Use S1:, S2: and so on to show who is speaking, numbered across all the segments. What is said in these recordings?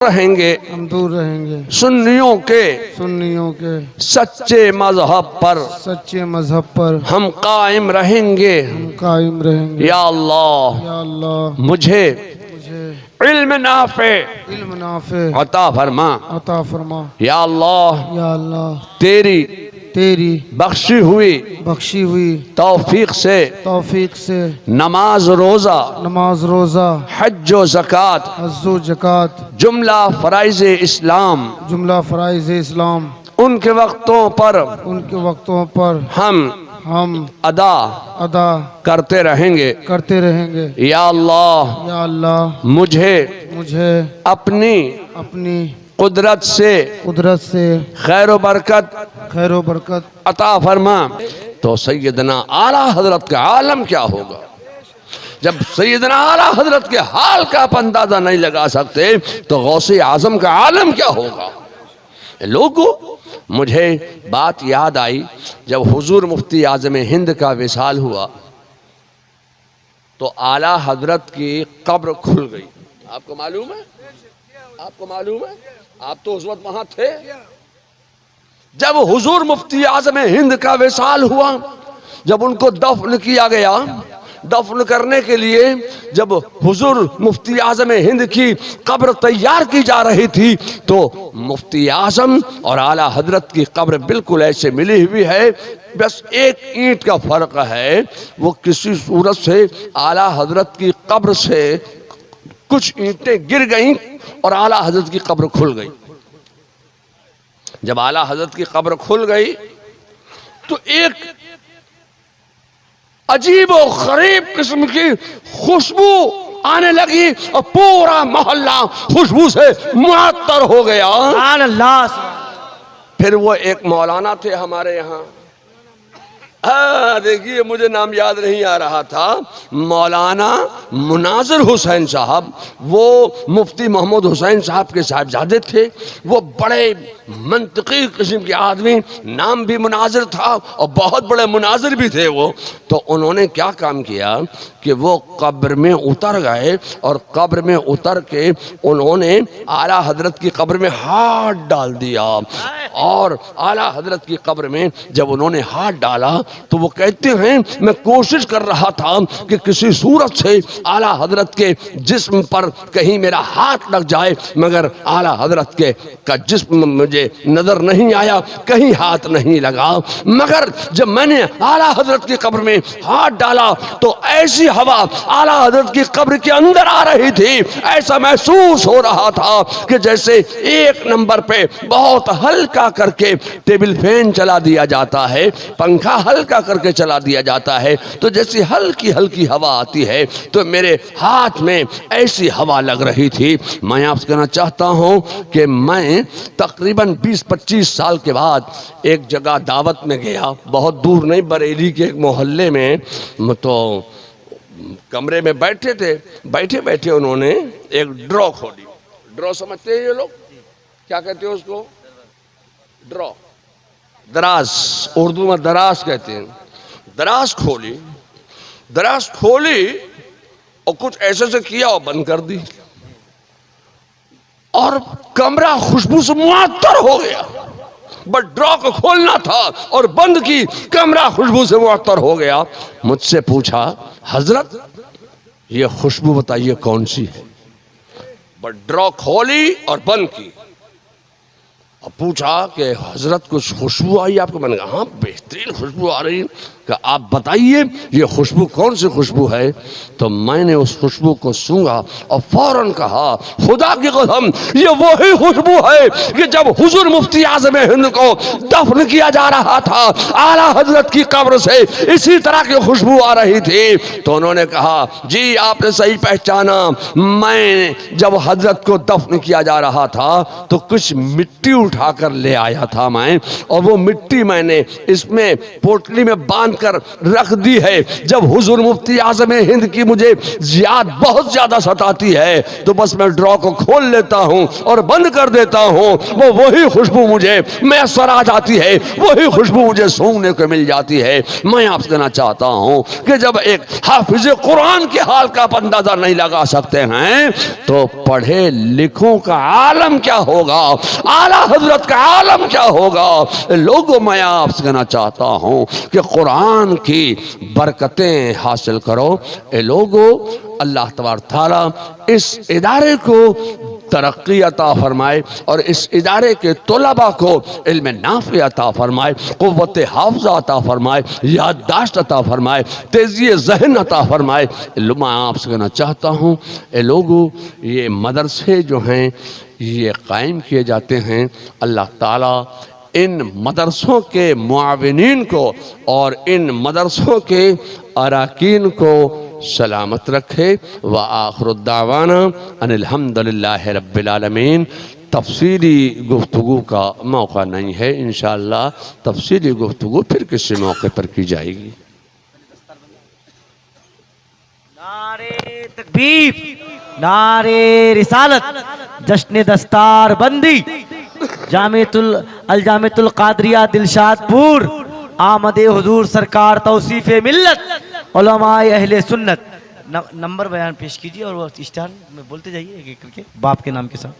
S1: रहेंगे,
S2: हम दूर रहेंगे
S1: सुन्नियों के सच्चे मजहब पर
S2: सच्चे मजहब पर
S1: हम कायम रहेंगे।
S2: हम कायम रहेंगे।
S1: या अल्लाह
S2: या अल्लाह
S1: मुझे
S2: मुझे
S1: इल्म नाफे
S2: इल्म नाफे
S1: अता फरमा।
S2: अता फरमा।
S1: या अल्लाह
S2: या अल्लाह
S1: तेरी
S2: तेरी
S1: बख्शी हुई तौफीक से नमाज रोजा हज व ज़कात
S2: हज्जो जक़ात
S1: जुमला फराइज़ इस्लाम उनके वक्तों पर
S2: हम
S1: अदा करते रहेंगे। या अल्लाह मुझे अपनी कुदरत से खैर व बरकत अता फरमा। तो सैयदना आला हजरत का आलम क्या होगा? जब सैयदना आला हजरत के हाल का आप अंदाजा नहीं लगा सकते तो गौसे आजम का आलम क्या होगा? लोगों, मुझे बात याद आई जब हुजूर मुफ्ती आजम हिंद का विसाल हुआ तो आला हजरत की कब्र खुल गई। आपको मालूम है? आप तो उस वक्त वहां थे जब हुजूर मुफ्ती आजम हिंद का विसाल हुआ। जब उनको दफन किया गया, दफन करने के लिए जब हुजूर मुफ्ती आजम हिंद की कब्र तैयार की जा रही थी तो मुफ्ती आजम और आला हजरत की कब्र बिल्कुल ऐसे मिली हुई है, बस एक ईंट का फर्क है। वो किसी सूरत से आला हजरत की कब्र से कुछ ईंटें गिर गईं और आला हजरत की कब्र खुल गई। जब आला हजरत की कब्र खुल गई तो एक अजीब और गरीब किस्म की खुशबू आने लगी और पूरा मोहल्ला खुशबू से मुअत्तर हो गया। फिर वो एक मौलाना थे हमारे यहाँ, देखिए मुझे नाम याद नहीं आ रहा था, मौलाना मुनाजिर हुसैन साहब, वो मुफ्ती मोहम्मद हुसैन साहब के साहबजादे थे। वो बड़े मंतकी किस्म के आदमी, नाम भी मुनाजिर था और बहुत बड़े मुनाजिर भी थे वो। तो उन्होंने क्या काम किया कि वो कब्र में उतर गए और कब्र में उतर के उन्होंने आला हजरत की कब्र में हाथ डाल दिया। और आला हजरत की कब्र में जब उन्होंने हाथ डाला तो वो कहते हैं मैं कोशिश कर रहा था कि किसी सूरत से आला हजरत के जिस्म पर कहीं मेरा हाथ लग जाए, मगर आला हजरत के का जिस्म मुझे नजर नहीं आया, कहीं हाथ नहीं लगा। मगर जब मैंने आला हजरत की कब्र में हाथ डाला तो ऐसी हवा आला हजरत की कब्र के अंदर आ रही थी, ऐसा महसूस हो रहा था कि जैसे एक नंबर पे बहुत हल्का करके टेबल फैन चला दिया जाता है, पंखा हल्का करके चला दिया जाता है, तो जैसी हल्की हल्की हवा आती है तो मेरे हाथ में ऐसी हवा लग रही थी। मैं आपसे कहना चाहता हूं कि मैं तकरीबन 20-25 साल के बाद एक जगह दावत में गया, बहुत दूर नहीं, बरेली के एक मोहल्ले में। तो कमरे में बैठे थे, बैठे बैठे उन्होंने एक ड्रॉ खोली। ड्रॉ समझते हैं ये लोग? क्या कहते हैं उसको? ड्रॉ, दराज, उर्दू में दराज कहते हैं। दराज खोली और कुछ ऐसे से किया और बंद कर दी और कमरा खुशबू से मुअत्तर हो गया। बट ड्रॉ को खोलना था और बंद की, कमरा खुशबू से मुअत्तर हो गया। मुझसे पूछा हजरत ये खुशबू बताइए कौन सी है? बट ड्रॉ खोली और बंद की और पूछा कि हजरत कुछ खुशबू आई आपको? मैंने कहा हाँ बेहतरीन खुशबू आ रही है। कि आप बताइए ये खुशबू कौन सी खुशबू है? तो मैंने उस खुशबू को सूंघा और फौरन कहा खुदा की कसम ये वही खुशबू है कि जब हुजूर मुफ्ती आजम हिंद को दफन किया जा रहा था आला हजरत की कब्र से इसी तरह की खुशबू आ रही थी। तो उन्होंने कहा जी आपने सही पहचाना, मैं जब हजरत को दफन किया जा रहा था तो कुछ मिट्टी उठाकर ले आया था मैं, और वो मिट्टी मैंने इसमें पोटली में बांध कर रख दी है। जब हुजूर मुफ्ती आज़म हिंद की मुझे याद बहुत ज्यादा सताती है तो बस मैं ड्रॉ को खोल लेता हूँ और बंद कर देता हूँ। वो वही खुशबू मुझे मैसर आ जाती है, वही खुशबू मुझे सूंघने को मिल जाती है। मैं आपसे कहना चाहता हूँ कि जब एक हाफिज कुरान के हाल का आप अंदाजा नहीं लगा सकते हैं तो पढ़े लिखों का आलम क्या होगा, आला हजरत का आलम क्या होगा। लोगों, मैं आपसे कहना चाहता हूँ कि कुरान की बरकतें हासिल करो। ए लोगों, अल्लाह तबारक तआला इस इदारे को तरक्की अता फरमाए और इस इदारे के तलबा को इल्म नाफ़ि अता फरमाए, क़ुव्वत हाफ़िज़ा अता फरमाए, याददाश्त अता फरमाए, तेज़ी ज़हन अता फरमाए। मैं आपसे कहना चाहता हूँ, ए लोगों, ये मदरसे जो हैं ये कायम किए जाते हैं। अल्लाह ताला इन मदरसों के मुआविनीन को और इन मदरसों के अराकीन को सलामत रखे। व आखिर दावाना अनिल हम्दुलिल्लाहि रब्बिल आलमीन। तफसीली गुफ्तगू का मौका नहीं है, इंशाअल्लाह तफसीली गुफ्तगू फिर किसी मौके पर की जाएगी।
S3: नारे तकबीर, नारे रिसालत, जश्न दस्तार बंदी, जामियतुल कादरिया दिलशादपुर, आमदे हुजूर सरकार तौसीफ़े मिल्लत, उलमाए अहले सुन्नत। नंबर बयान पेश कीजिए और वो स्टार में बोलते जाइए एक एक करके बाप के नाम के साथ।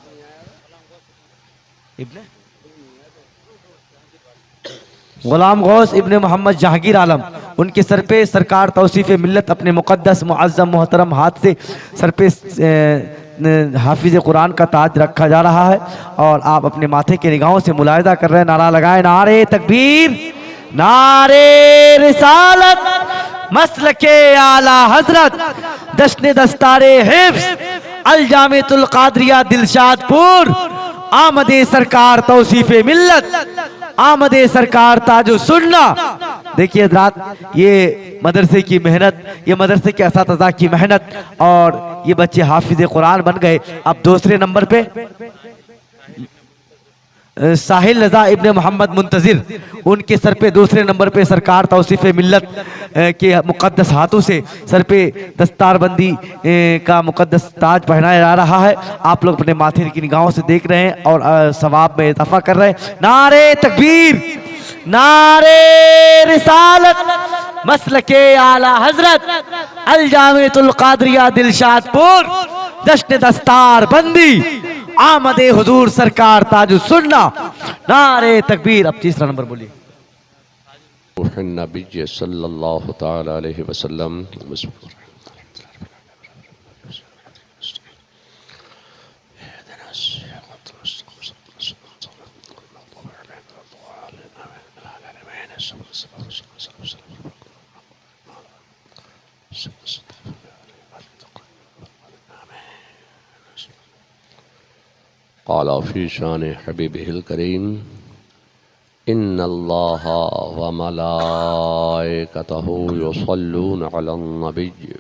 S3: इब्ने गुलाम गौस इब्ने मोहम्मद जहांगीर आलम, उनके सर पे सरकार तौसीफ़े मिल्लत अपने मुक़द्दस मुअज़्ज़म मोहतरम हाथ से सर पे हाफिज कुरान का ताज रखा जा रहा है और आप अपने माथे के निगाहों से मुलाहिज़ा कर रहे हैं। नारा लगाए, नारे तकबीर, नारे रिसालत, मसलके आला हजरत, जश्न दस्तारे हिफ्ज़, अल जामियतुल कादरिया दिलशादपुर, आमदे सरकार तौसीफ़े मिल्लत, आमदे सरकार ताजु सुन्ना। देखिए हज़रात, ये मदरसे की मेहनत, ये मदरसे के असातिज़ा की मेहनत और ये बच्चे हाफिज़ कुरान बन गए। अब दूसरे नंबर पे साहिल रज़ा इब्ने मोहम्मद मुंतज़िर, उनके सर पे दूसरे नंबर पे सरकार तौसीफ़े मिल्लत के मुक़द्दस हाथों से सर पे दस्तारबंदी का मुक़द्दस ताज पहनाया जा रहा है। आप लोग अपने माथे की निगाहों से देख रहे हैं और सवाब में इजाफा कर रहे हैं। नारे तकबीर, नारे रिसालत, मसलके आला हजरत, अल जामियतुल कादरिया दिलशादपुर, जश्न दस्तार बंदी, आमदे हुजूर सरकार ताजु सुन्ना। नारे तकबीर। अब तीसरा नंबर बोलिए।
S1: नबी सल्लल्लाहु तआला अलैहि वसल्लम। क़ाला फ़ी शान हबीबिहिल करीम, इन्नल्लाह व मलाइकतहु युसल्लून अलन नबिय्य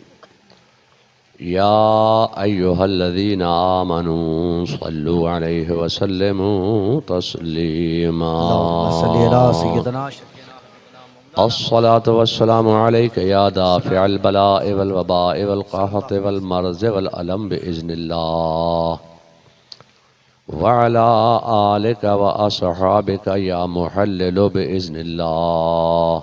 S1: या अय्युहल्लज़ीना आमनू सल्लू अलैहि व सल्लिमू तस्लीमा। अस्सलातु वस्सलामु अलैका या दाफ़िअल बलाइ वल वबाइ वल क़हति वल मर्ज़ि वल अलम बिइज़्निल्लाह वअला आलिका व अस्हाबिका या मुहल्लिलु बिइज़्निल्लाह।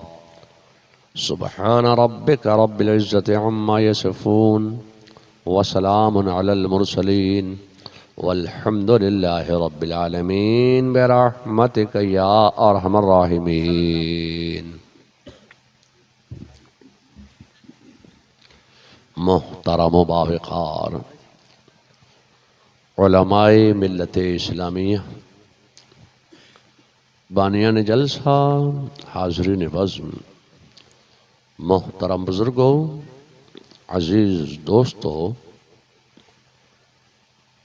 S1: सुब्हान रब्बिका रब्बिल इज़्ज़ति अम्मा यसिफ़ून व सलामुन अलल मुरसलीन वल्हम्दुलिल्लाहि रब्बिल आलमीन बिरहमतिका या अरहमर राहिमीन। मोहतरम बावक़ार उलमाए मिल्लत इस्लामिया, बानियान जलसा, हाज़रीन बज़्म, मोहतरम बुज़ुर्गों, अज़ीज़ दोस्तों,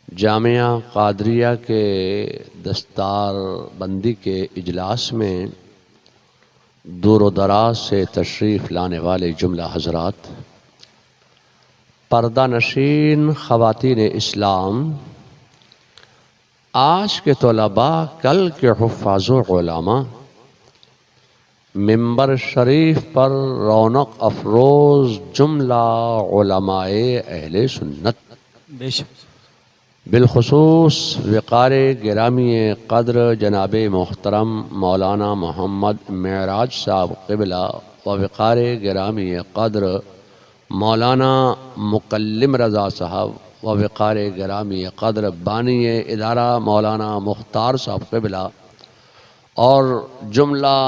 S1: जामिया कादरिया के दस्तार बंदी के इजलास में दूर दराज से तशरीफ़ लाने वाले जुमला हज़रात, पर्दा नशीन ख़वातीन इस्लाम, आज के तलबा, कल के हुफ़्फ़ाज़ व उलमा, मिंबर शरीफ पर रौनक अफरोज जुमला उलमाए अहले सुन्नत,
S3: बेशक
S1: बिलखुसूस वक़ार गिरामी क़द्र जनाब मोहतरम मौलाना मोहम्मद मेराज साहब क़िबला व वक़ार गिरामी क़द्र मौलाना मुकल्लिम रज़ा साहब व वक़ार गिरामी क़द्र बानी इदारा मौलाना मुख्तार साहब क़िबला और जुमला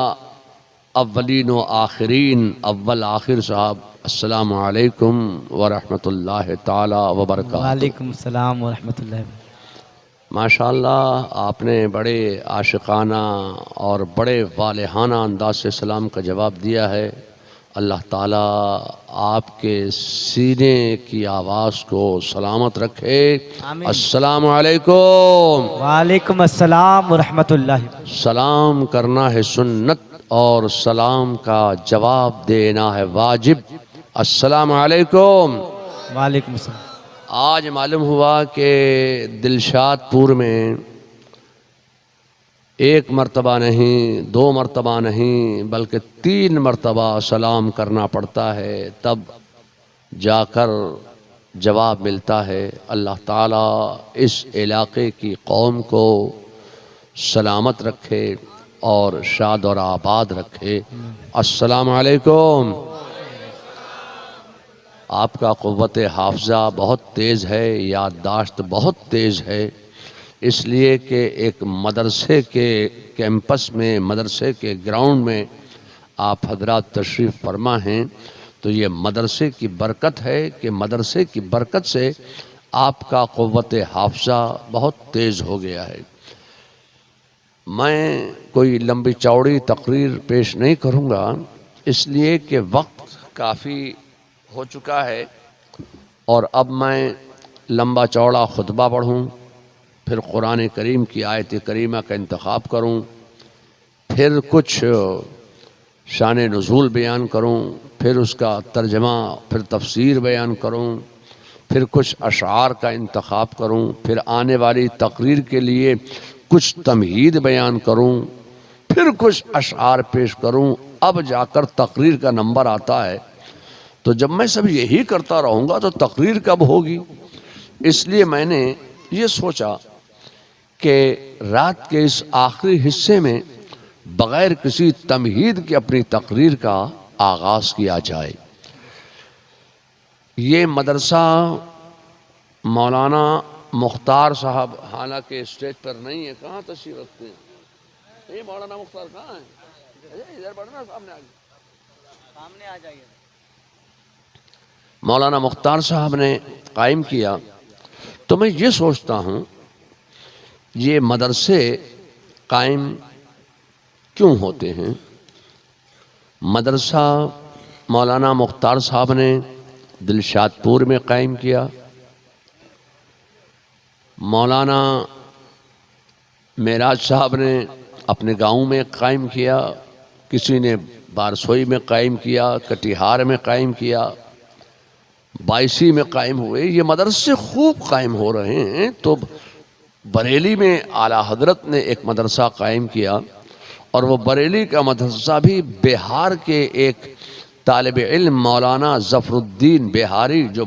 S1: अव्वलीन व आखिरीन अव्वल आखिर साहब, अस्सलामु अलैकुम व रहमतुल्लाहि ताला व बरकातुहू।
S3: वालेकुम सलाम व रहमतुल्लाह।
S1: माशाअल्लाह आपने बड़े आशिकाना और बड़े वालेहाना अंदाज से सलाम का जवाब दिया है। अल्लाह ताला आपके सीने की आवाज़ को सलामत रखे।
S3: आमीन।
S1: अस्सलामु अलैकुम।
S3: वालेकुम अस्सलाम व रहमतुल्लाह।
S1: सलाम करना है सुन्नत और सलाम का जवाब देना है वाजिब। अस्सलामु अलैकुम।
S3: वालेकुम अस्सलाम।
S1: आज मालूम हुआ कि दिलशादपुर में एक मर्तबा नहीं, दो मर्तबा नहीं, बल्कि 3 मर्तबा सलाम करना पड़ता है, तब जाकर जवाब मिलता है। अल्लाह ताला इस इलाके की कौम को सलामत रखे और शाद और आबाद रखे। अस्सलामु अलैकुम। आपका क़ुव्वत हाफ़ज़ा बहुत तेज़ है, याददाश्त बहुत तेज़ है, इसलिए कि एक मदरसे के कैंपस में, मदरसे के ग्राउंड में आप हजरात तशरीफ़ फरमा हैं, तो ये मदरसे की बरकत है कि मदरसे की बरकत से आपका क़ुव्वत हाफ़ज़ा बहुत तेज़ हो गया है। मैं कोई लंबी चौड़ी तकरीर पेश नहीं करूँगा, इसलिए कि वक्त काफ़ी हो चुका है और अब मैं लंबा चौड़ा खुतबा पढ़ूँ, फिर कुरान करीम की आयत करीमा का इंतखाब करूँ, फिर कुछ शान नुज़ूल बयान करूँ, फिर उसका तर्जमा, फिर तफसीर बयान करूँ, फिर कुछ अशार का इंतखाब करूँ, फिर आने वाली तकरीर के लिए कुछ तमहीद बयान करूँ, फिर कुछ अशार पेश करूँ, अब जाकर तकरीर का नंबर आता है। तो जब मैं सब यही करता रहूँगा तो तकरीर कब होगी? इसलिए मैंने ये सोचा कि रात के इस आखिरी हिस्से में बग़ैर किसी तमहीद के अपनी तकरीर का आगाज़ किया जाए। ये मदरसा मौलाना मुख्तार साहब, हालांकि स्टेज पर नहीं है, कहाँ तशरीफ़ रखते हैं? ये मौलाना मुख्तार कहाँ है? इधर बढ़ना, सामने आ जाइए। मौलाना मुख्तार साहब ने कायम किया। तो मैं ये सोचता हूँ ये मदरसे कायम क्यों होते हैं? मदरसा मौलाना मुख्तार साहब ने दिलशादपुर में कायम किया, मौलाना मेराज साहब ने अपने गांव में कायम किया, किसी ने बारसोई में कायम किया, कटिहार में कायम किया, बायसी में कायम हुए। ये मदरसे खूब कायम हो रहे हैं। तो बरेली में आला हजरत ने एक मदरसा कायम किया और वो बरेली का मदरसा भी बिहार के एक तालिब इल्म मौलाना ज़फ़रुद्दीन बिहारी, जो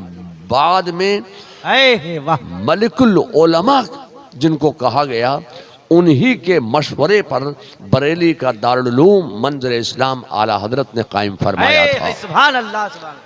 S1: बाद में मलिकुल उलमा जिनको कहा गया, उन्हीं के मशवरे पर बरेली का दारुल उलूम मंज़र इस्लाम आला हजरत ने कायम फरमाया था।
S3: सुभान अल्लाह, सुभान।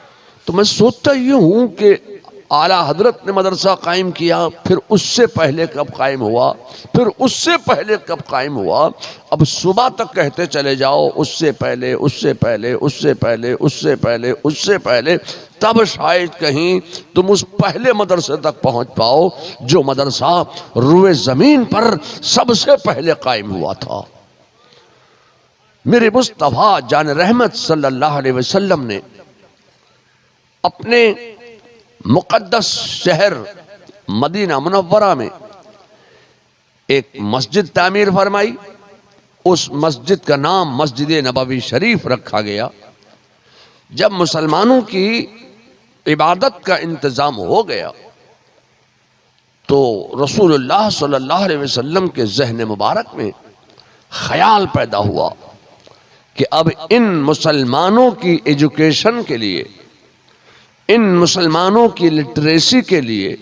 S1: तो मैं सोचता ये हूँ कि आला हजरत ने मदरसा कायम किया, फिर उससे पहले कब कायम हुआ, फिर उससे पहले कब कायम हुआ, अब सुबह तक कहते चले जाओ उससे पहले, उससे पहले, उससे पहले, उससे पहले, उससे पहले, तब शायद कहीं तुम उस पहले मदरसे तक पहुँच पाओ जो मदरसा रुए ज़मीन पर सबसे पहले कायम हुआ था। मेरे मुस्तफ़ा जान रहमत सल्लल्लाहु अलैहि वसल्लम ने अपने मुक़द्दस शहर मदीना मुनव्वरा में एक मस्जिद तामीर फरमाई। उस मस्जिद का नाम मस्जिद नबवी शरीफ रखा गया। जब मुसलमानों की इबादत का इंतज़ाम हो गया तो रसूलुल्लाह सल्लल्लाहु अलैहि वसल्लम के ज़हन मुबारक में ख्याल पैदा हुआ कि अब इन मुसलमानों की एजुकेशन के लिए, इन मुसलमानों की लिटरेसी के लिए,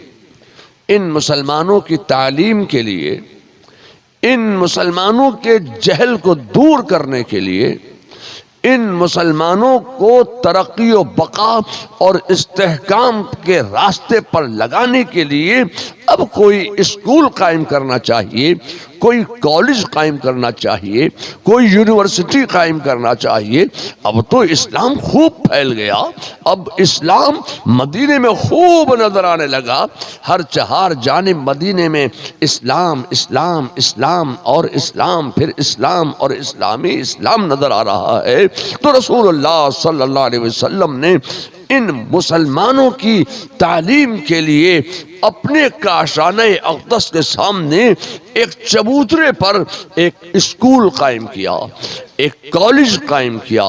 S1: इन मुसलमानों की तालीम के लिए, इन मुसलमानों के जहल को दूर करने के लिए, इन मुसलमानों को तरक्की व बका और इस्तेहकाम के रास्ते पर लगाने के लिए अब कोई स्कूल कायम करना चाहिए, कोई कॉलेज कायम करना चाहिए, कोई यूनिवर्सिटी कायम करना चाहिए। अब तो इस्लाम खूब फैल गया, अब इस्लाम मदीने में खूब नजर आने लगा। हर चार जानिब मदीने में इस्लाम इस्लाम इस्लाम और इस्लाम, फिर इस्लाम और इस्लामी इस्लाम नजर आ रहा है। तो रसूलुल्लाह सल्लल्लाहु अलैहि वसल्लम ने इन मुसलमानों की तालीम के लिए अपने काशाने अक़दस के सामने एक चबूतरे पर एक स्कूल कायम किया, एक कॉलेज कायम किया,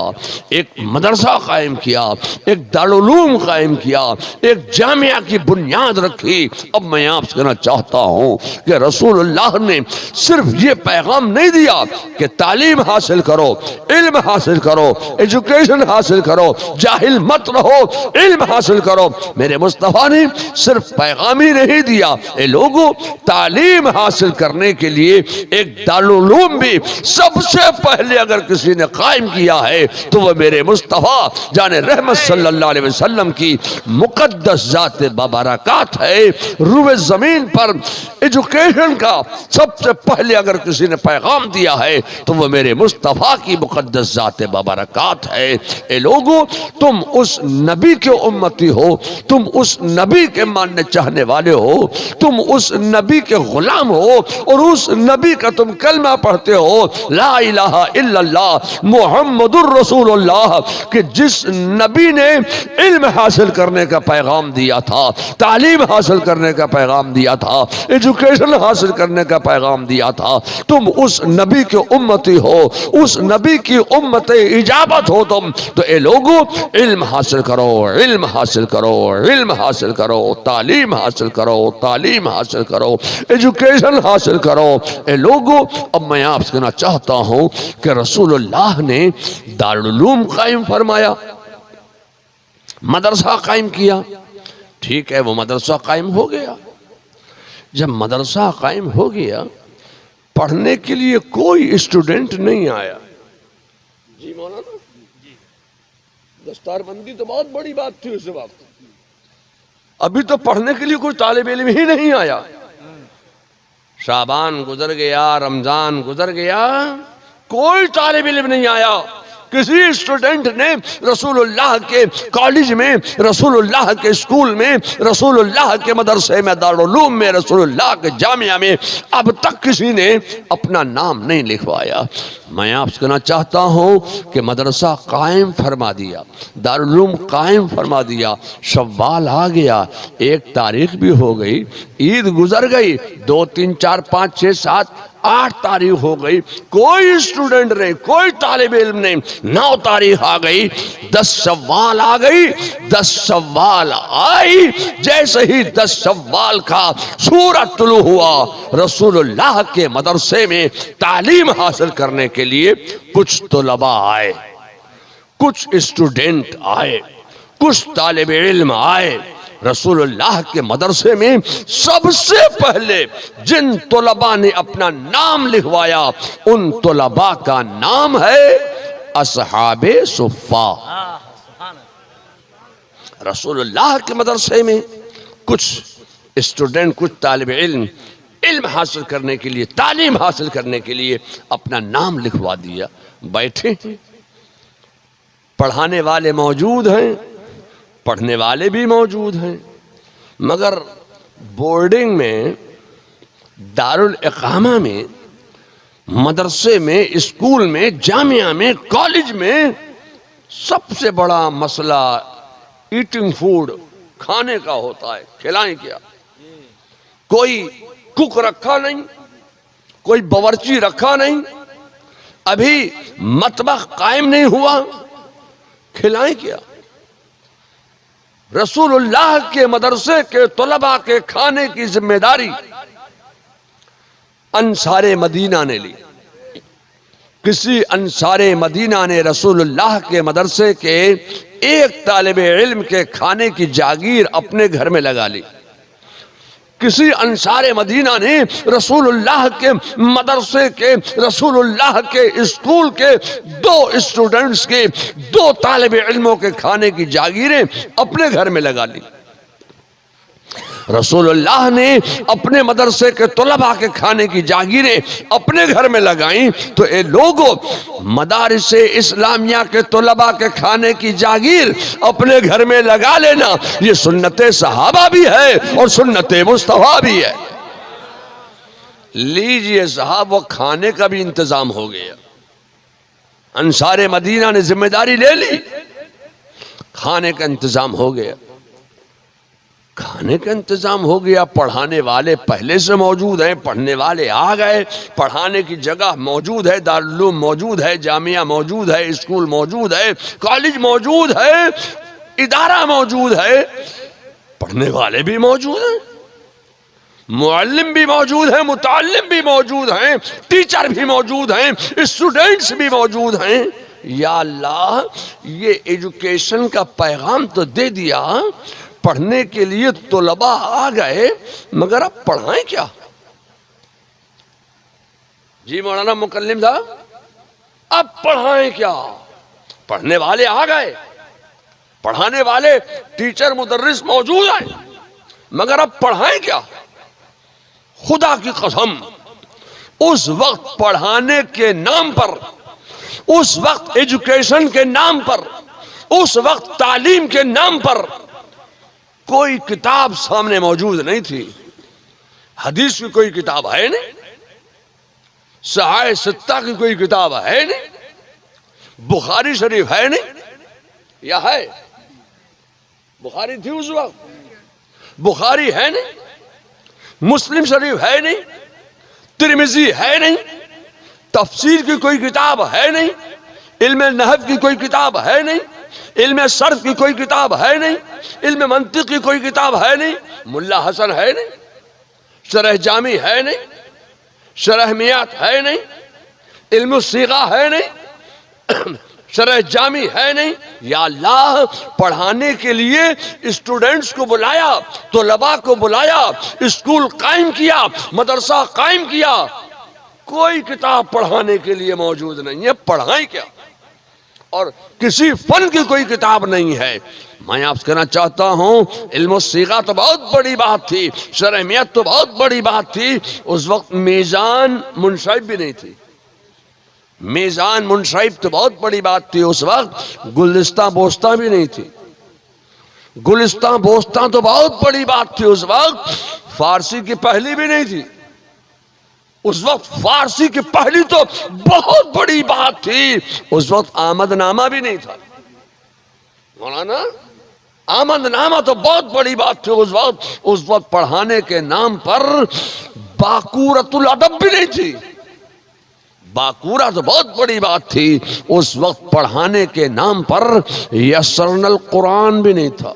S1: एक मदरसा कायम किया, एक दारुल-उलूम कायम किया, एक जामिया की बुनियाद रखी। अब मैं आपसे कहना चाहता हूँ कि रसूलुल्लाह ने सिर्फ ये पैगाम नहीं दिया कि तालीम हासिल करो, इल्म हासिल करो, एजुकेशन हासिल करो, जाहिल मत रहो, इल्म हासिल करो। मेरे मुस्तफा ने सिर्फ पैगाम ही नहीं दिया, ये लोगों तालीम हासिल करने के लिए एक दारुल-उलूम भी सबसे पहले अगर किसी ने कायम किया है तो वह मेरे मुस्तफा जाने रहमत सल्लल्लाहु अलैहि वसल्लम की मुकद्दस जात बाबरकात है। रूए जमीन पर एजुकेशन का सबसे पहले अगर किसी ने पैगाम दिया है तो वह मेरे मुस्तफा की मुकद्दस जात बाबरकात है। ए लोगों, तुम उस नबी के उम्मती हो, तुम उस नबी के मानने चाहने वाले हो, तुम उस नबी के गुलाम हो और उस नबी का तुम कलमा पढ़ते हो ला इलाहा इल्लल्लाह मुहम्मदुर रसूलुल्लाह, कि जिस नबी ने इल्म हासिल करने का पैगाम दिया था, तालीम हासिल करने का पैगाम दिया था, एजुकेशन हासिल करने का पैगाम दिया था, तुम उस नबी के उम्मती हो, उस नबी की उम्मत इजाबत हो तुम। तो ए लोगों, इल्म हासिल करो, इल्म हासिल करो, इल्म हासिल करो, तालीम हासिल करो, तालीम हासिल करो, एजुकेशन हासिल करो। ए लोगों, अब मैं आपसे कहना चाहता हूं कि रसूलुल्लाह ने दारुल-उलूम कायम फरमाया, मदरसा कायम किया। ठीक है, वो मदरसा कायम हो गया। जब मदरसा कायम हो गया, पढ़ने के लिए कोई स्टूडेंट नहीं आया। जी मौलाना, दस्तारबंदी तो बहुत बड़ी बात थी उस वक्त, अभी तो पढ़ने के लिए कोई तालिब इल्म ही नहीं आया। शाबान गुजर गया, रमजान गुजर गया, कोई तालिब इल्म नहीं आया। किसी स्टूडेंट ने रसूलुल्लाह के कॉलेज में, रसूलुल्लाह के स्कूल में, रसूलुल्लाह के मदरसे में, दारुल-उलूम में, रसूलुल्लाह के जामिया में अब तक किसी ने अपना नाम नहीं लिखवाया। मैं आपसे कहना चाहता हूँ कि मदरसा कायम फरमा दिया, दारुल-उलूम कायम फरमा दिया, शव्वाल आ गया, 1 तारीख भी हो गई, ईद गुजर गई, 2, 3, 4, 5, 6, 7, 8 तारीख हो गई, कोई स्टूडेंट नहीं, कोई तालिब इल्म नहीं। 9 तारीख आ गई, 10 शव्वाल आ गई, 10 शव्वाल आई, जैसे ही 10 शव्वाल का सूरज तुलू हुआ, रसूलुल्लाह के मदरसे में तालीम हासिल करने के लिए कुछ तुलबा आए, कुछ स्टूडेंट आए, कुछ तालिब इल्म आए। रसूलुल्लाह के मदरसे में सबसे पहले जिन तुलबा ने अपना नाम लिखवाया, उन तुलबा का नाम है असहाबे सुफ़ा। रसूलुल्लाह के मदरसे में कुछ स्टूडेंट, कुछ तालिब इल्म इल्म हासिल करने के लिए, तालीम हासिल करने के लिए अपना नाम लिखवा दिया, बैठे। पढ़ाने वाले मौजूद हैं, पढ़ने वाले भी मौजूद हैं, मगर बोर्डिंग में, दारुल इकामा में, मदरसे में, स्कूल में, जामिया में, कॉलेज में सबसे बड़ा मसला ईटिंग फूड, खाने का होता है। खिलाएं क्या? कोई कुक रखा नहीं, कोई बावर्ची रखा नहीं, अभी मतबख कायम नहीं हुआ, खिलाएं क्या? रसूलुल्लाह के मदरसे के तलबा के खाने की जिम्मेदारी अंसारे मदीना ने ली। किसी अंसारे मदीना ने रसूलुल्लाह के मदरसे के एक तालिबे इल्म के खाने की जागीर अपने घर में लगा ली। किसी अंसारे मदीना ने रसूलुल्लाह के मदरसे के, रसूलुल्लाह के स्कूल के 2 स्टूडेंट्स के, 2 तालिबे इल्मों के खाने की जागीरें अपने घर में लगा ली। रसूलुल्लाह ने अपने मदरसे के तलबा के खाने की जागीरें अपने घर में लगाई, तो ये लोगों मदारिसे इस्लामिया के तलबा के खाने की जागीर अपने घर में लगा लेना, ये सुन्नते सहाबा भी है और सुन्नते मुस्तफा भी है। लीजिए साहब, वो खाने का भी इंतजाम हो गया। अंसारे मदीना ने जिम्मेदारी ले ली, खाने का इंतजाम हो गया। खाने का इंतजाम हो गया, पढ़ाने वाले पहले से मौजूद हैं, पढ़ने वाले आ गए, पढ़ाने की जगह मौजूद है, दारुल मौजूद है, जामिया मौजूद है, स्कूल मौजूद है, कॉलेज मौजूद है, इदारा मौजूद है, पढ़ने वाले भी मौजूद हैं, मुअल्लिम भी मौजूद है, मुताल्लिम भी मौजूद हैं, टीचर भी मौजूद हैं, स्टूडेंट्स भी मौजूद हैं। या अल्लाह, ये एजुकेशन का पैगाम तो दे दिया, पढ़ने के लिए तलबा आ गए, मगर अब पढ़ाएं क्या? जी मौलाना मुकल्लिम साहब, अब पढ़ाएं क्या? पढ़ने वाले आ गए, पढ़ाने वाले टीचर मुदर्रिस मौजूद हैं, मगर अब पढ़ाएं क्या? खुदा की कसम, उस वक्त पढ़ाने के नाम पर, उस वक्त एजुकेशन के नाम पर, उस वक्त तालीम के नाम पर कोई किताब सामने मौजूद नहीं थी। हदीस की कोई किताब है नहीं, सहाय सित्ता की कोई किताब है नहीं, बुखारी शरीफ है नहीं, या है? बुखारी थी उस वक्त, बुखारी है नहीं, मुस्लिम शरीफ है नहीं, तिरमिजी है नहीं, तफसीर की कोई किताब है नहीं, इल्म नहव की कोई किताब है नहीं, इल्म सर्फ की कोई किताब है नहीं, इल्म मंतिक की कोई किताब है नहीं, मुल्ला हसन है नहीं, शरह जामी है नहीं, शरह मियात है नहीं, इल्म सीगा है नहीं, शरह जामी है नहीं। या अल्लाह, पढ़ाने के लिए स्टूडेंट्स को बुलाया, तलबा को बुलाया, स्कूल कायम किया, मदरसा कायम किया, कोई किताब पढ़ाने के लिए मौजूद नहीं है, पढ़ाएं क्या? और किसी फन की कोई किताब नहीं है। मैं आपसे कहना चाहता हूं, इल्म सीगा तो बहुत बड़ी बात थी, शरहमियत तो बहुत बड़ी बात थी, उस वक्त मीज़ान मुनशरिफ भी नहीं थी। मीज़ान मुनशरिफ तो बहुत बड़ी बात थी उस वक्त, गुलिस्तां बोस्तां भी नहीं थी। गुलिस्तां बोस्तां तो बहुत बड़ी बात थी उस वक्त, फारसी की पहली भी नहीं थी उस वक्त, फारसी की पहली तो बहुत बड़ी बात थी उस वक्त, आमदनामा भी नहीं था। मौलाना, आमदनामा तो बहुत बड़ी बात थी उस वक्त। उस वक्त पढ़ाने के नाम पर बाकूरतुल अदब भी नहीं थी। बाकूरा तो बहुत बड़ी बात थी उस वक्त, पढ़ाने के नाम पर यसरनल कुरान भी नहीं था।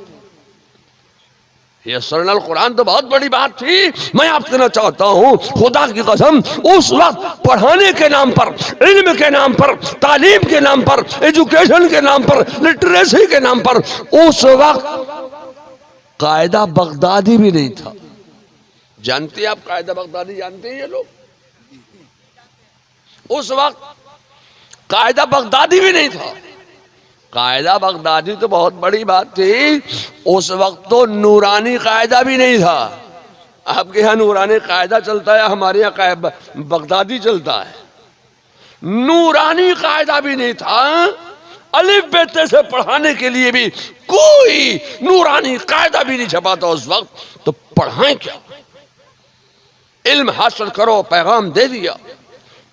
S1: यसरनल कुरान तो बहुत बड़ी बात थी। मैं आपसे कहना चाहता हूं, खुदा की कसम, उस वक्त पढ़ाने के नाम पर, इल्म के नाम पर, तालीम के नाम पर, एजुकेशन के नाम पर, लिटरेसी के नाम पर, उस वक्त कायदा बगदादी भी नहीं था। जानते हैं आप कायदा बगदादी? जानते हैं ये लोग? उस वक्त कायदा बगदादी भी नहीं था। कायदा बगदादी तो बहुत बड़ी बात थी उस वक्त, तो नूरानी कायदा भी नहीं था। आपके यहाँ नूरानी कायदा चलता है, हमारे यहाँ बगदादी चलता है। नूरानी कायदा भी नहीं था। अलिफ बेते से पढ़ाने के लिए भी कोई नूरानी कायदा भी नहीं छपा था उस वक्त, तो पढ़ाएं क्या? इल्म हासिल करो, पैगाम दे दिया,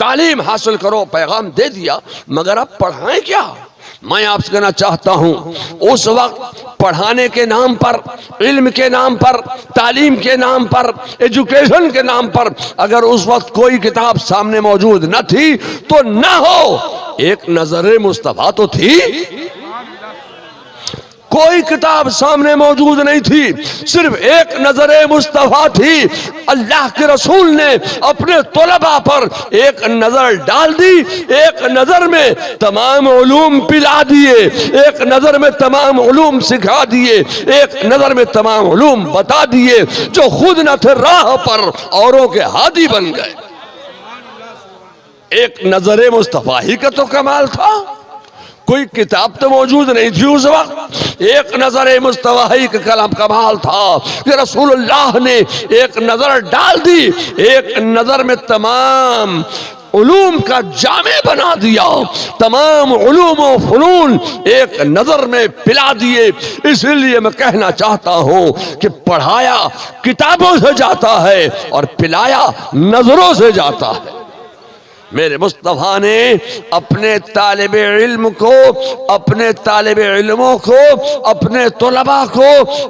S1: तालीम हासिल करो, पैगाम दे दिया, मगर अब पढ़ाएं क्या? मैं आपसे कहना चाहता हूं, उस वक्त पढ़ाने के नाम पर, इल्म के नाम पर, तालीम के नाम पर, एजुकेशन के नाम पर अगर उस वक्त कोई किताब सामने मौजूद न थी तो न हो, एक नजर मुस्तफा तो थी। कोई किताब सामने मौजूद नहीं थी, सिर्फ एक नजर मुस्तफा थी। अल्लाह के रसूल ने अपने तलबा पर एक नजर डाल दी, एक नजर में तमाम उलूम पिला दिए, एक नजर में तमाम उलूम सिखा दिए, एक नजर में तमाम उलूम बता दिए, जो खुद न थे राह पर औरों के हादी बन गए। एक नजर मुस्तफा ही का तो कमाल था, कोई किताब तो मौजूद नहीं थी उस वक्त। एक नजर मुस्तफा ही का कलाम कमाल था कि रसूलुल्लाह ने एक नजर डाल दी, एक नजर में तमाम उलूम का जामे बना दिया, तमाम उलूम व फनून एक नजर में पिला दिए। इसलिए मैं कहना चाहता हूं कि पढ़ाया किताबों से जाता है और पिलाया नजरों से जाता है। मेरे मुस्तफा ने अपने तालिब इल्म को, अपने तालिब इल्मों को, अपने तलबा को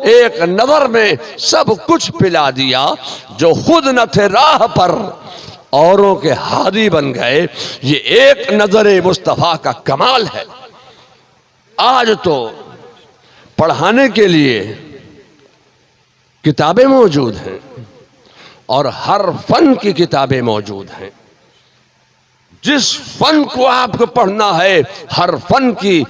S1: एक नजर में सब कुछ पिला दिया, जो खुद न थे राह पर औरों के हादी बन गए। ये एक नजर मुस्तफा का कमाल है। आज तो पढ़ाने के लिए किताबें मौजूद हैं और हर फन की किताबें मौजूद हैं। जिस फन को आपको पढ़ना है हर फन की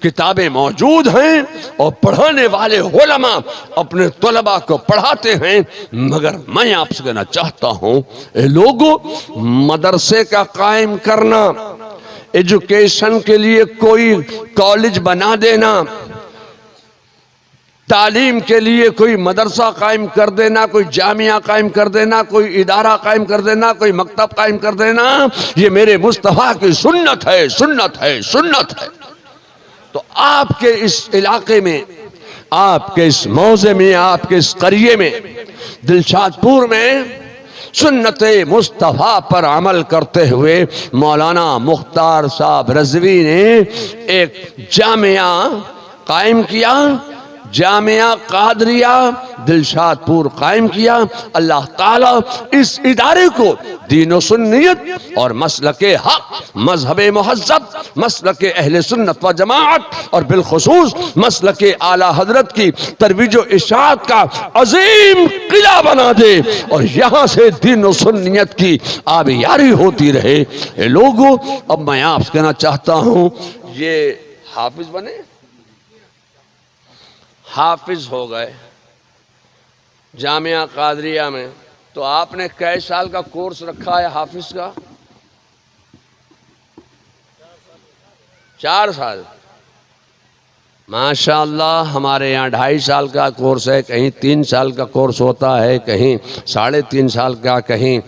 S1: किताबें मौजूद हैं और पढ़ाने वाले उलमा अपने तलबा को पढ़ाते हैं। मगर मैं आपसे कहना चाहता हूं, लोगों, मदरसे का कायम करना, एजुकेशन के लिए कोई कॉलेज बना देना, तालीम के लिए कोई मदरसा कायम कर देना, कोई जामिया कायम कर देना, कोई इदारा कायम कर देना, कोई मकतब कायम कर देना, ये मेरे मुस्तफा की सुन्नत है, सुन्नत है, सुन्नत है। तो आपके इस इलाके में, आपके इस मौजे में, आपके इस करिए में, दिलशादपुर में सुन्नत मुस्तफा पर अमल करते हुए मौलाना मुख्तार साहब रज़वी ने एक जामिया कायम किया, जामिया कादरिया दिलशादपुर कायम किया। अल्लाह ताला इस इदारे को दीन सुन्नियत और मसलके हक, मजहबे मुहज्जब, मसलके अहले सुन्नत व जमाअत और बिलखुसूस मसलके आला हजरत की तरवीज व इशाअत का अजीम किला बना दे और यहाँ से दीन सुन्नियत की आबियारी होती रहे। लोगों, अब मैं आपसे कहना चाहता हूँ, ये हाफिज बने, हाफिज हो गए जामिया कादरिया में, तो आपने कै साल का कोर्स रखा है हाफिज का? 4 साल। माशाअल्लाह, हमारे यहाँ 2.5 साल का कोर्स है, कहीं 3 साल का कोर्स होता है, कहीं 3.5 साल का, कहीं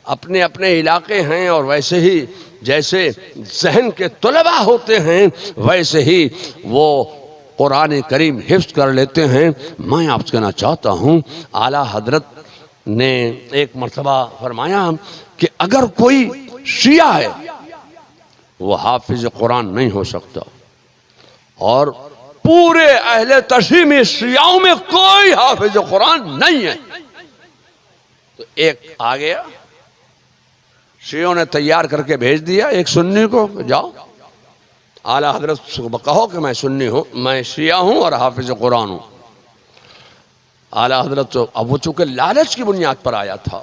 S1: अपने अपने इलाके हैं। और वैसे ही जैसे जहन के तलबा होते हैं वैसे ही वो कुरान करीम हिफ्ज़ कर लेते हैं। मैं आपसे कहना चाहता हूँ, आला हजरत ने एक मर्तबा फरमाया कि अगर कोई शिया है वो हाफिज कुरान नहीं हो सकता, और पूरे अहले तशरीह में शियाओं में कोई हाफिज कुरान नहीं है। तो एक आ गया, शियों ने तैयार करके भेज दिया एक सुन्नी को, जाओ आला हजरत को कहो कि मैं सुन्नी हूँ, मैं शिया हूँ और हाफिज कुरान हूँ। आला हजरत तो अब वो चूंकि लालच की बुनियाद पर आया था,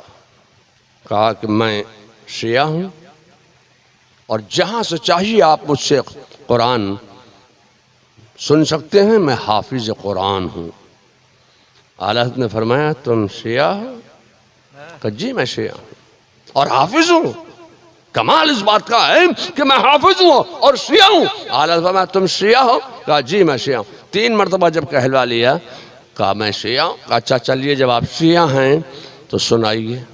S1: कहा कि मैं शिया हूँ और जहाँ से चाहिए आप मुझसे कुरान सुन सकते हैं, मैं हाफिज कुरान हूँ। आला हजरत ने फरमाया, तुम शिया हो? कहा जी मैं शिया हूँ और हाफिज हूँ। कमाल इस बात का है कि मैं हाफिज हूँ और शिया हूँ। आला फरमाया, तुम शिया हो? कहा जी मैं शिया हूँ। 3 मरतबा जब कहलवा लिया, कहा मैं शिया हूँ। कहा अच्छा चलिए, जब आप शिया हैं तो सुनाइए।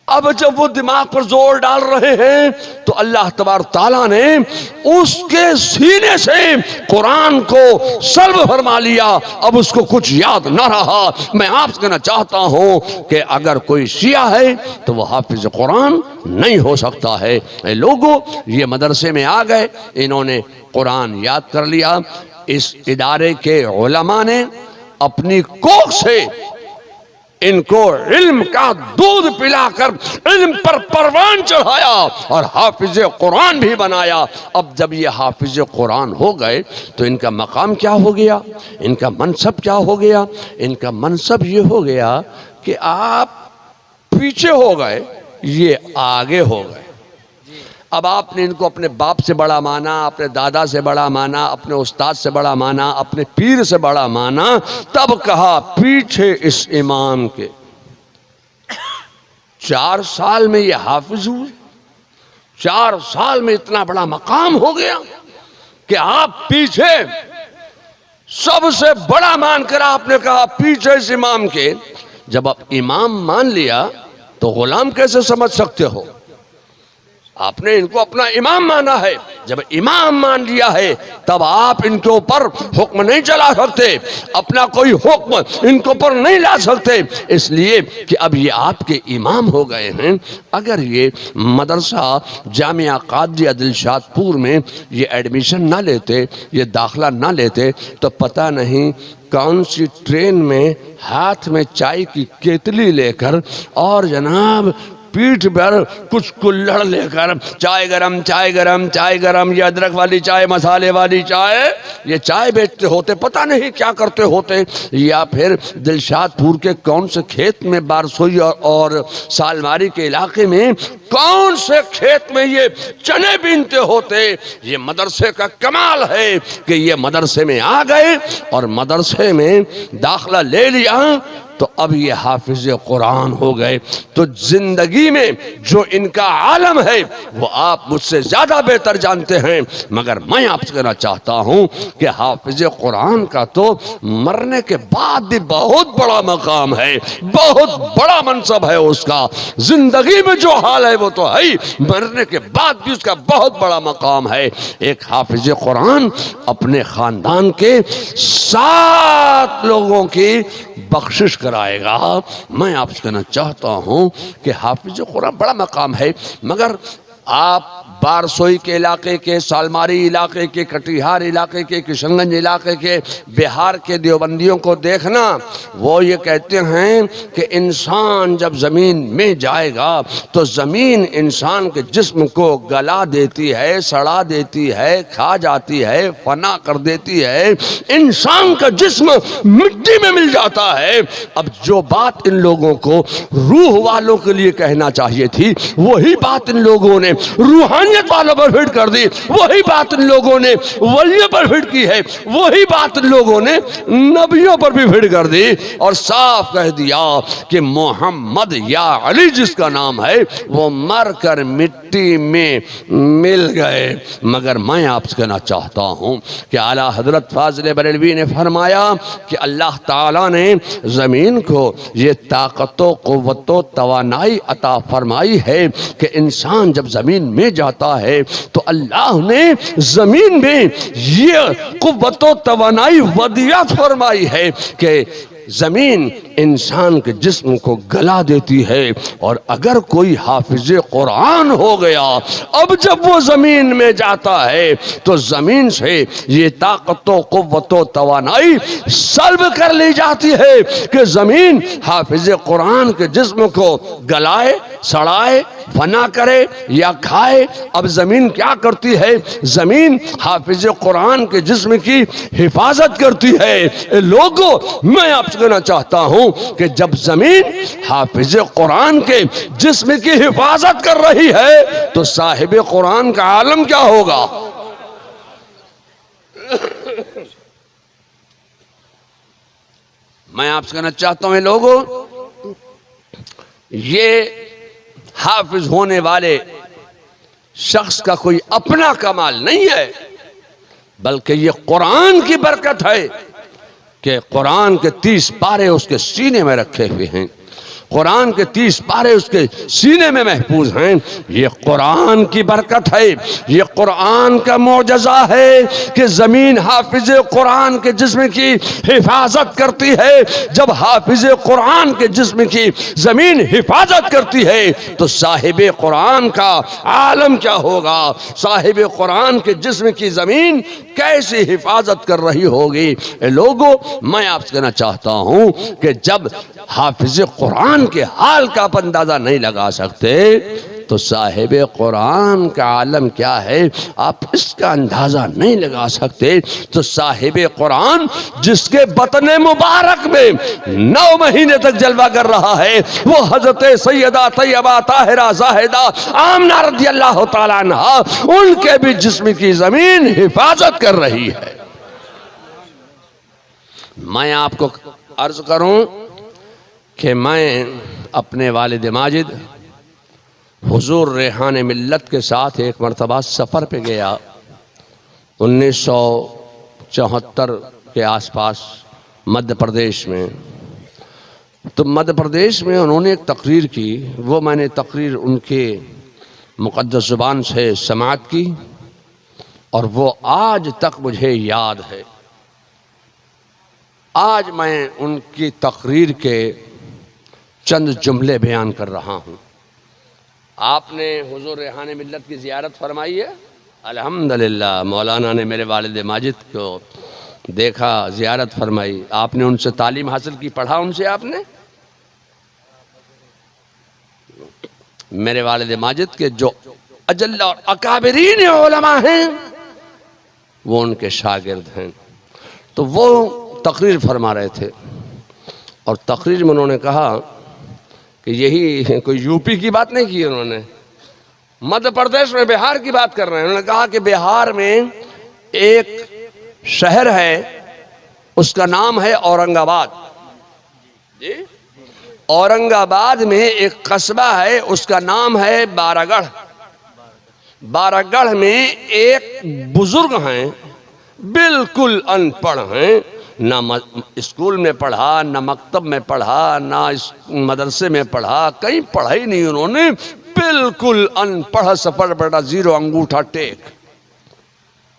S1: अब जब वो दिमाग पर जोर डाल रहे हैं तो अल्लाह तबार ताला ने उसके सीने से कुरान को सल्ब फरमा लिया। अब उसको कुछ याद ना रहा। मैं आपसे कहना चाहता हूं कि अगर कोई शिया है तो वो हाफिज कुरान नहीं हो सकता है। लोगों, ये मदरसे में आ गए, इन्होंने कुरान याद कर लिया। इस इदारे के उलमा ने अपनी कोख से इनको इल्म का दूध पिलाकर इल्म पर परवान चढ़ाया और हाफिज कुरान भी बनाया। अब जब ये हाफिज कुरान हो गए तो इनका मकाम क्या हो गया, इनका मनसब क्या हो गया? इनका मनसब ये हो गया कि आप पीछे हो गए, ये आगे हो गए। अब आपने इनको अपने बाप से बड़ा माना, अपने दादा से बड़ा माना, अपने उस्ताद से बड़ा माना, अपने पीर से बड़ा माना, तब कहा पीछे इस इमाम के। 4 साल में ये हाफिज हुए, 4 साल में इतना बड़ा मकाम हो गया कि आप पीछे सबसे बड़ा मानकर आपने कहा पीछे इस इमाम के। जब आप इमाम मान लिया तो गुलाम कैसे समझ सकते हो? आपने इनको अपना इमाम माना है, जब इमाम मान लिया है तब आप इनके ऊपर हुक्म नहीं चला सकते, अपना कोई हुक्म इनके ऊपर नहीं ला सकते, इसलिए कि अब ये आपके इमाम हो गए हैं। अगर ये मदरसा जामिया कादिया दिलशादपुर में ये एडमिशन ना लेते, ये दाखिला ना लेते, तो पता नहीं कौन सी ट्रेन में हाथ में चाय की केतली लेकर और जनाब पीठ पर कुछ कुल्हड़ लेकर चाय गरम चाय गरम चाय गरम, ये अदरक वाली चाय, मसाले वाली चाय, ये चाय बेचते होते, पता नहीं क्या करते होते। या फिर दिलशादपुर के कौन से खेत में, बारसोई और सालमारी के इलाके में कौन से खेत में ये चने बीनते होते। ये मदरसे का कमाल है कि ये मदरसे में आ गए और मदरसे में दाखिला ले लिया तो अब ये हाफिज कुरान हो गए। तो जिंदगी में जो इनका आलम है वो आप मुझसे ज्यादा बेहतर जानते हैं, मगर मैं आपसे कहना चाहता हूं कि हाफिज कुरान का तो मरने के बाद भी बहुत बड़ा मकाम है, बहुत बड़ा मनसब है उसका। जिंदगी में जो हाल है वो तो है ही, मरने के बाद भी उसका बहुत बड़ा मकाम है। एक हाफिज कुरान अपने खानदान के 7 लोगों की बख्शिश कराएगा। मैं आपसे कहना चाहता हूं कि हाफिज कुरान बड़ा मकाम है, मगर आप बारसोई के इलाके के, सालमारी इलाके के, कटिहार इलाके के, किशनगंज इलाके के, बिहार के देवबंदियों को देखना, वो ये कहते हैं कि इंसान जब ज़मीन में जाएगा तो ज़मीन इंसान के जिस्म को गला देती है, सड़ा देती है, खा जाती है, फना कर देती है, इंसान का जिस्म मिट्टी में मिल जाता है। अब जो बात इन लोगों को रूह वालों के लिए कहना चाहिए थी, वही बात इन लोगों ने रूहानियत वालों पर फिट कर दी, वही बात इन लोगों ने वलियों पर फिट की है, वही बात इन लोगों ने नबियों पर भी फिट कर दी और साफ कह दिया कि मोहम्मद या अली जिसका नाम है वो मर कर मिट्टी में मिल गए। मगर मैं आपसे कहना चाहता हूं कि आला हजरत फाजिल बरेलवी ने फरमाया कि अल्लाह ताला ने जमीन को ये ताकतों कुव्वतों तवानाई अता फरमाई है कि इंसान जब जमीन में जाता है तो अल्लाह ने जमीन में ये कुव्वतों तवानाई वदियत फरमाई है कि जमीन इंसान के जिस्म को गला देती है। और अगर कोई हाफिज कुरान हो गया, अब जब वो जमीन में जाता है तो जमीन से ये ताकतों कुव्वतों तवानाई सल्ब कर ली जाती है कि जमीन हाफिज कुरान के जिस्म को गलाए, सड़ाए, फना करे या खाए। अब जमीन क्या करती है? जमीन हाफिज कुरान के जिस्म की हिफाजत करती है। लोगों, मैं आपसे कहना चाहता हूं कि जब जमीन हाफिज कुरान के जिस्म की हिफाजत कर रही है तो साहिब कुरान का आलम क्या होगा? मैं आपसे कहना चाहता हूं लोगों, ये हाफिज होने वाले शख्स का कोई अपना कमाल नहीं है, बल्कि ये कुरान की बरकत है कि कुरान के 30 पारे उसके सीने में रखे हुए हैं। कुरान के 30 पारे उसके सीने में महफूज हैं। ये कुरान की बरकत है, ये कुरान का मौजज़ा है कि ज़मीन हाफिज कुरान के जिस्म की हिफाजत करती है। जब हाफिज कुरान के जिस्म की ज़मीन हिफाजत करती है तो साहिब कुरान का आलम क्या होगा, साहिब कुरान के जिस्म की ज़मीन कैसी हिफाजत कर रही होगी। लोगों, मैं आपसे कहना चाहता हूँ कि जब हाफिज कुरान के हाल का आप अंदाज़ा नहीं लगा सकते तो साहिब कुरान का आलम क्या है आप इसका अंदाज़ा नहीं लगा सकते। तो साहिब कुरान जिसके बतन मुबारक में 9 महीने तक जलवा कर रहा है वो हजरत सैयदा तैयबा ताहिरा जाहिदा आमना रज़ियल्लाहु ताला अन्हा, उनके भी जिस्म की ज़मीन हिफाजत कर रही है। मैं आपको अर्ज करूं कि मैं अपने वालिद माजिद हुजूर रेहान मिल्लत के साथ एक मरतबा सफ़र पे गया 1974 के आसपास मध्य प्रदेश में। तो मध्य प्रदेश में उन्होंने एक तकरीर की, वो मैंने तकरीर उनके मुक़द्दस ज़ुबान से समाअत की और वो आज तक मुझे याद है। आज मैं उनकी तकरीर के चंद जुमले बयान कर रहा हूँ। आपने हुजूर रेहान मिल्लत की ज़ियारत फरमाई है, अल्हम्दुलिल्लाह। मौलाना ने मेरे वालिद माजिद को देखा, ज़ियारत फरमाई, आपने उनसे तालीम हासिल की, पढ़ा उनसे आपने। मेरे वालिद माजिद के जो अजल्ला और अकाबिरीन उलमा हैं वो उनके शागिर्द हैं। तो वो तकरीर फरमा रहे थे और तकरीर में उन्होंने कहा कि यही कोई यूपी की बात नहीं की उन्होंने, मध्य प्रदेश में बिहार की बात कर रहे हैं। उन्होंने कहा कि बिहार में एक शहर है उसका नाम है औरंगाबाद जी। औरंगाबाद में एक कस्बा है उसका नाम है बारागढ़। बारागढ़ में एक बुजुर्ग हैं, बिल्कुल अनपढ़ हैं, ना स्कूल में पढ़ा, ना मकतब में पढ़ा, ना मदरसे में पढ़ा, कहीं पढ़ा ही नहीं उन्होंने, बिल्कुल अनपढ़, सफर बड़ा जीरो, अंगूठा टेक,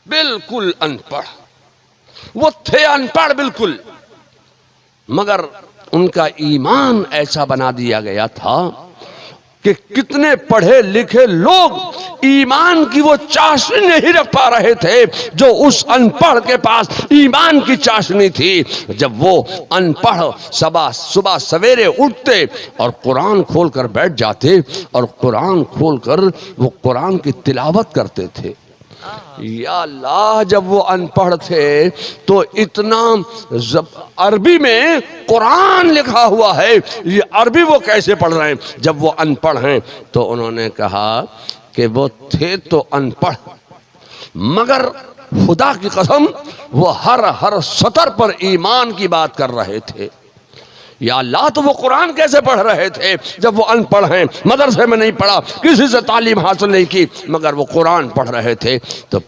S1: बिल्कुल अनपढ़। वो थे अनपढ़ बिल्कुल, मगर उनका ईमान ऐसा बना दिया गया था कि कितने पढ़े लिखे लोग ईमान की वो चाशनी नहीं रख पा रहे थे जो उस अनपढ़ के पास ईमान की चाशनी थी। जब वो अनपढ़ सुबह सवेरे उठते और कुरान खोल कर बैठ जाते और कुरान खोल कर वो कुरान की तिलावत करते थे। या अल्लाह, जब वो अनपढ़ थे तो इतना अरबी में कुरान लिखा हुआ है, ये अरबी वो कैसे पढ़ रहे हैं जब वो अनपढ़ हैं। तो उन्होंने कहा कि वो थे तो अनपढ़, मगर खुदा की कसम वो हर सतर पर ईमान की बात कर रहे थे। या अल्लाह, तो वो कुरान कैसे पढ़ रहे थे जब वो अनपढ़ हैं, मदरसे में नहीं पढ़ा, किसी से तालीम हासिल नहीं की, मगर वो कुरान पढ़ रहे थे। तो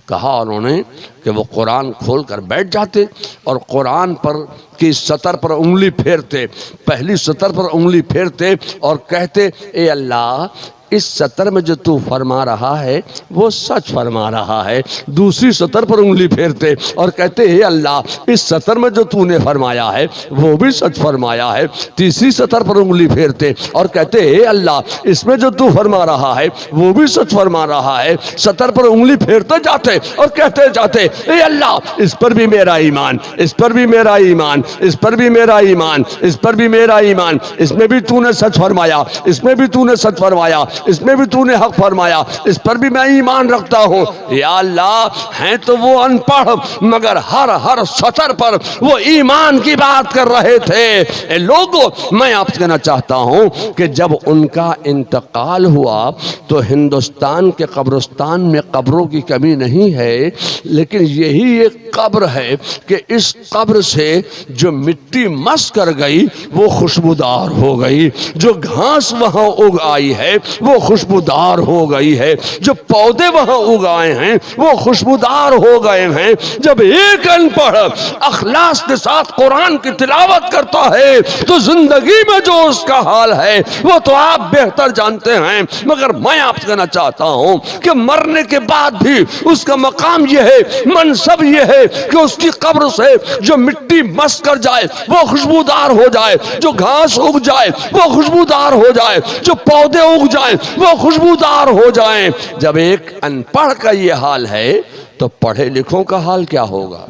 S1: कहा उन्होंने कि वो कुरान खोल कर बैठ जाते और कुरान पर की सतर पर उंगली फेरते, पहली सतर पर उंगली फेरते और कहते, ए अल्लाह, इस सतर में जो तू फरमा रहा है वो सच फरमा रहा है। दूसरी सतर पर उंगली फेरते और कहते, हे अल्लाह, इस सतर में जो तूने फरमाया है वो भी सच फरमाया है। तीसरी सतर पर उंगली फेरते और कहते, हे अल्लाह, इसमें जो तू फरमा रहा है वो भी सच फरमा रहा है। सतर पर उंगली फेरते जाते और कहते जाते, हे अल्लाह, इस पर भी मेरा ईमान, इस पर भी मेरा ईमान, इस पर भी मेरा ईमान, इस पर भी मेरा ईमान, इसमें भी तूने सच फरमाया, इसमें भी तूने सच फरमाया, इसमें भी तूने हक फरमाया, इस पर भी मैं ईमान रखता हूँ। या अल्लाह, हैं तो वो अनपढ़ मगर हर सतर पर वो ईमान की बात कर रहे थे। लोगों, मैं आपसे कहना चाहता हूँ कि जब उनका इंतकाल हुआ तो हिंदुस्तान के कब्रिस्तान में कब्रों की कमी नहीं है, लेकिन यही एक कब्र है कि इस कब्र से जो मिट्टी मस कर गई वो खुशबूदार हो गई, जो घास वहां उग आई है वो खुशबूदार हो गई है, जो पौधे वहां उगाए हैं वो खुशबूदार हो गए हैं। जब एक अनपढ़ अखलास के साथ कुरान की तिलावत करता है तो जिंदगी में जो उसका हाल है वो तो आप बेहतर जानते हैं, मगर मैं आपसे कहना चाहता हूं कि मरने के बाद भी उसका मकाम यह है, मनसब यह है कि उसकी कब्र से जो मिट्टी मस कर जाए वो खुशबूदार हो जाए, जो घास उग जाए वो खुशबूदार हो जाए, जो पौधे उग जाए वो खुशबूदार हो जाए। जब एक अनपढ़ का ये हाल है तो पढ़े लिखों का हाल क्या होगा?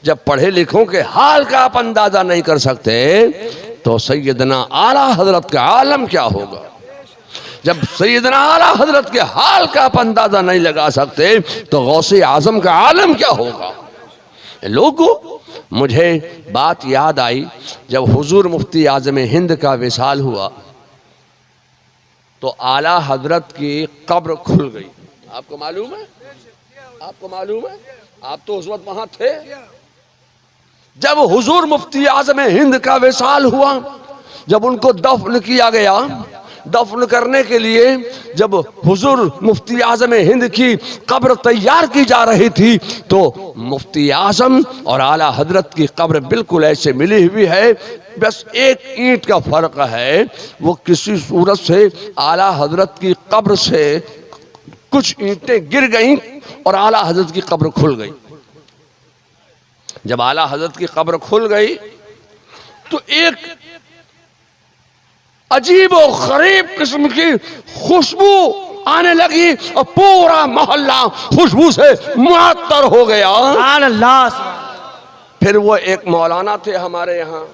S1: जब पढ़े लिखों के हाल का आप अंदाजा नहीं कर सकते तो सैयदना आला हजरत का आलम क्या होगा? जब सैयदना आला हजरत के हाल का आप अंदाजा नहीं लगा सकते तो गौसे आजम का आलम क्या होगा? लोगों, मुझे बात याद आई जब हुजूर मुफ्ती आजम हिंद का विसाल हुआ तो आला हजरत की कब्र खुल गई। आपको मालूम है? आपको मालूम है? आप तो उस वक्त वहां थे जब हुजूर मुफ्ती आजम हिंद का विसाल हुआ। जब उनको दफन किया गया, दफन करने के लिए जब हुजूर मुफ्ती आजम हिंद की कब्र तैयार की जा रही थी तो मुफ्ती आजम और आला हजरत की कब्र बिल्कुल ऐसे मिली हुई है, बस एक ईंट का फर्क है। वो किसी सूरत से आला हजरत की कब्र से कुछ ईंटें गिर गईं और आला हजरत की कब्र खुल गई। जब आला हजरत की कब्र खुल गई तो एक अजीब और गरीब किस्म की खुशबू आने लगी और पूरा मोहल्ला खुशबू से मुअत्तर हो गया।
S3: अल्लाह।
S1: फिर वो एक मौलाना थे हमारे यहाँ,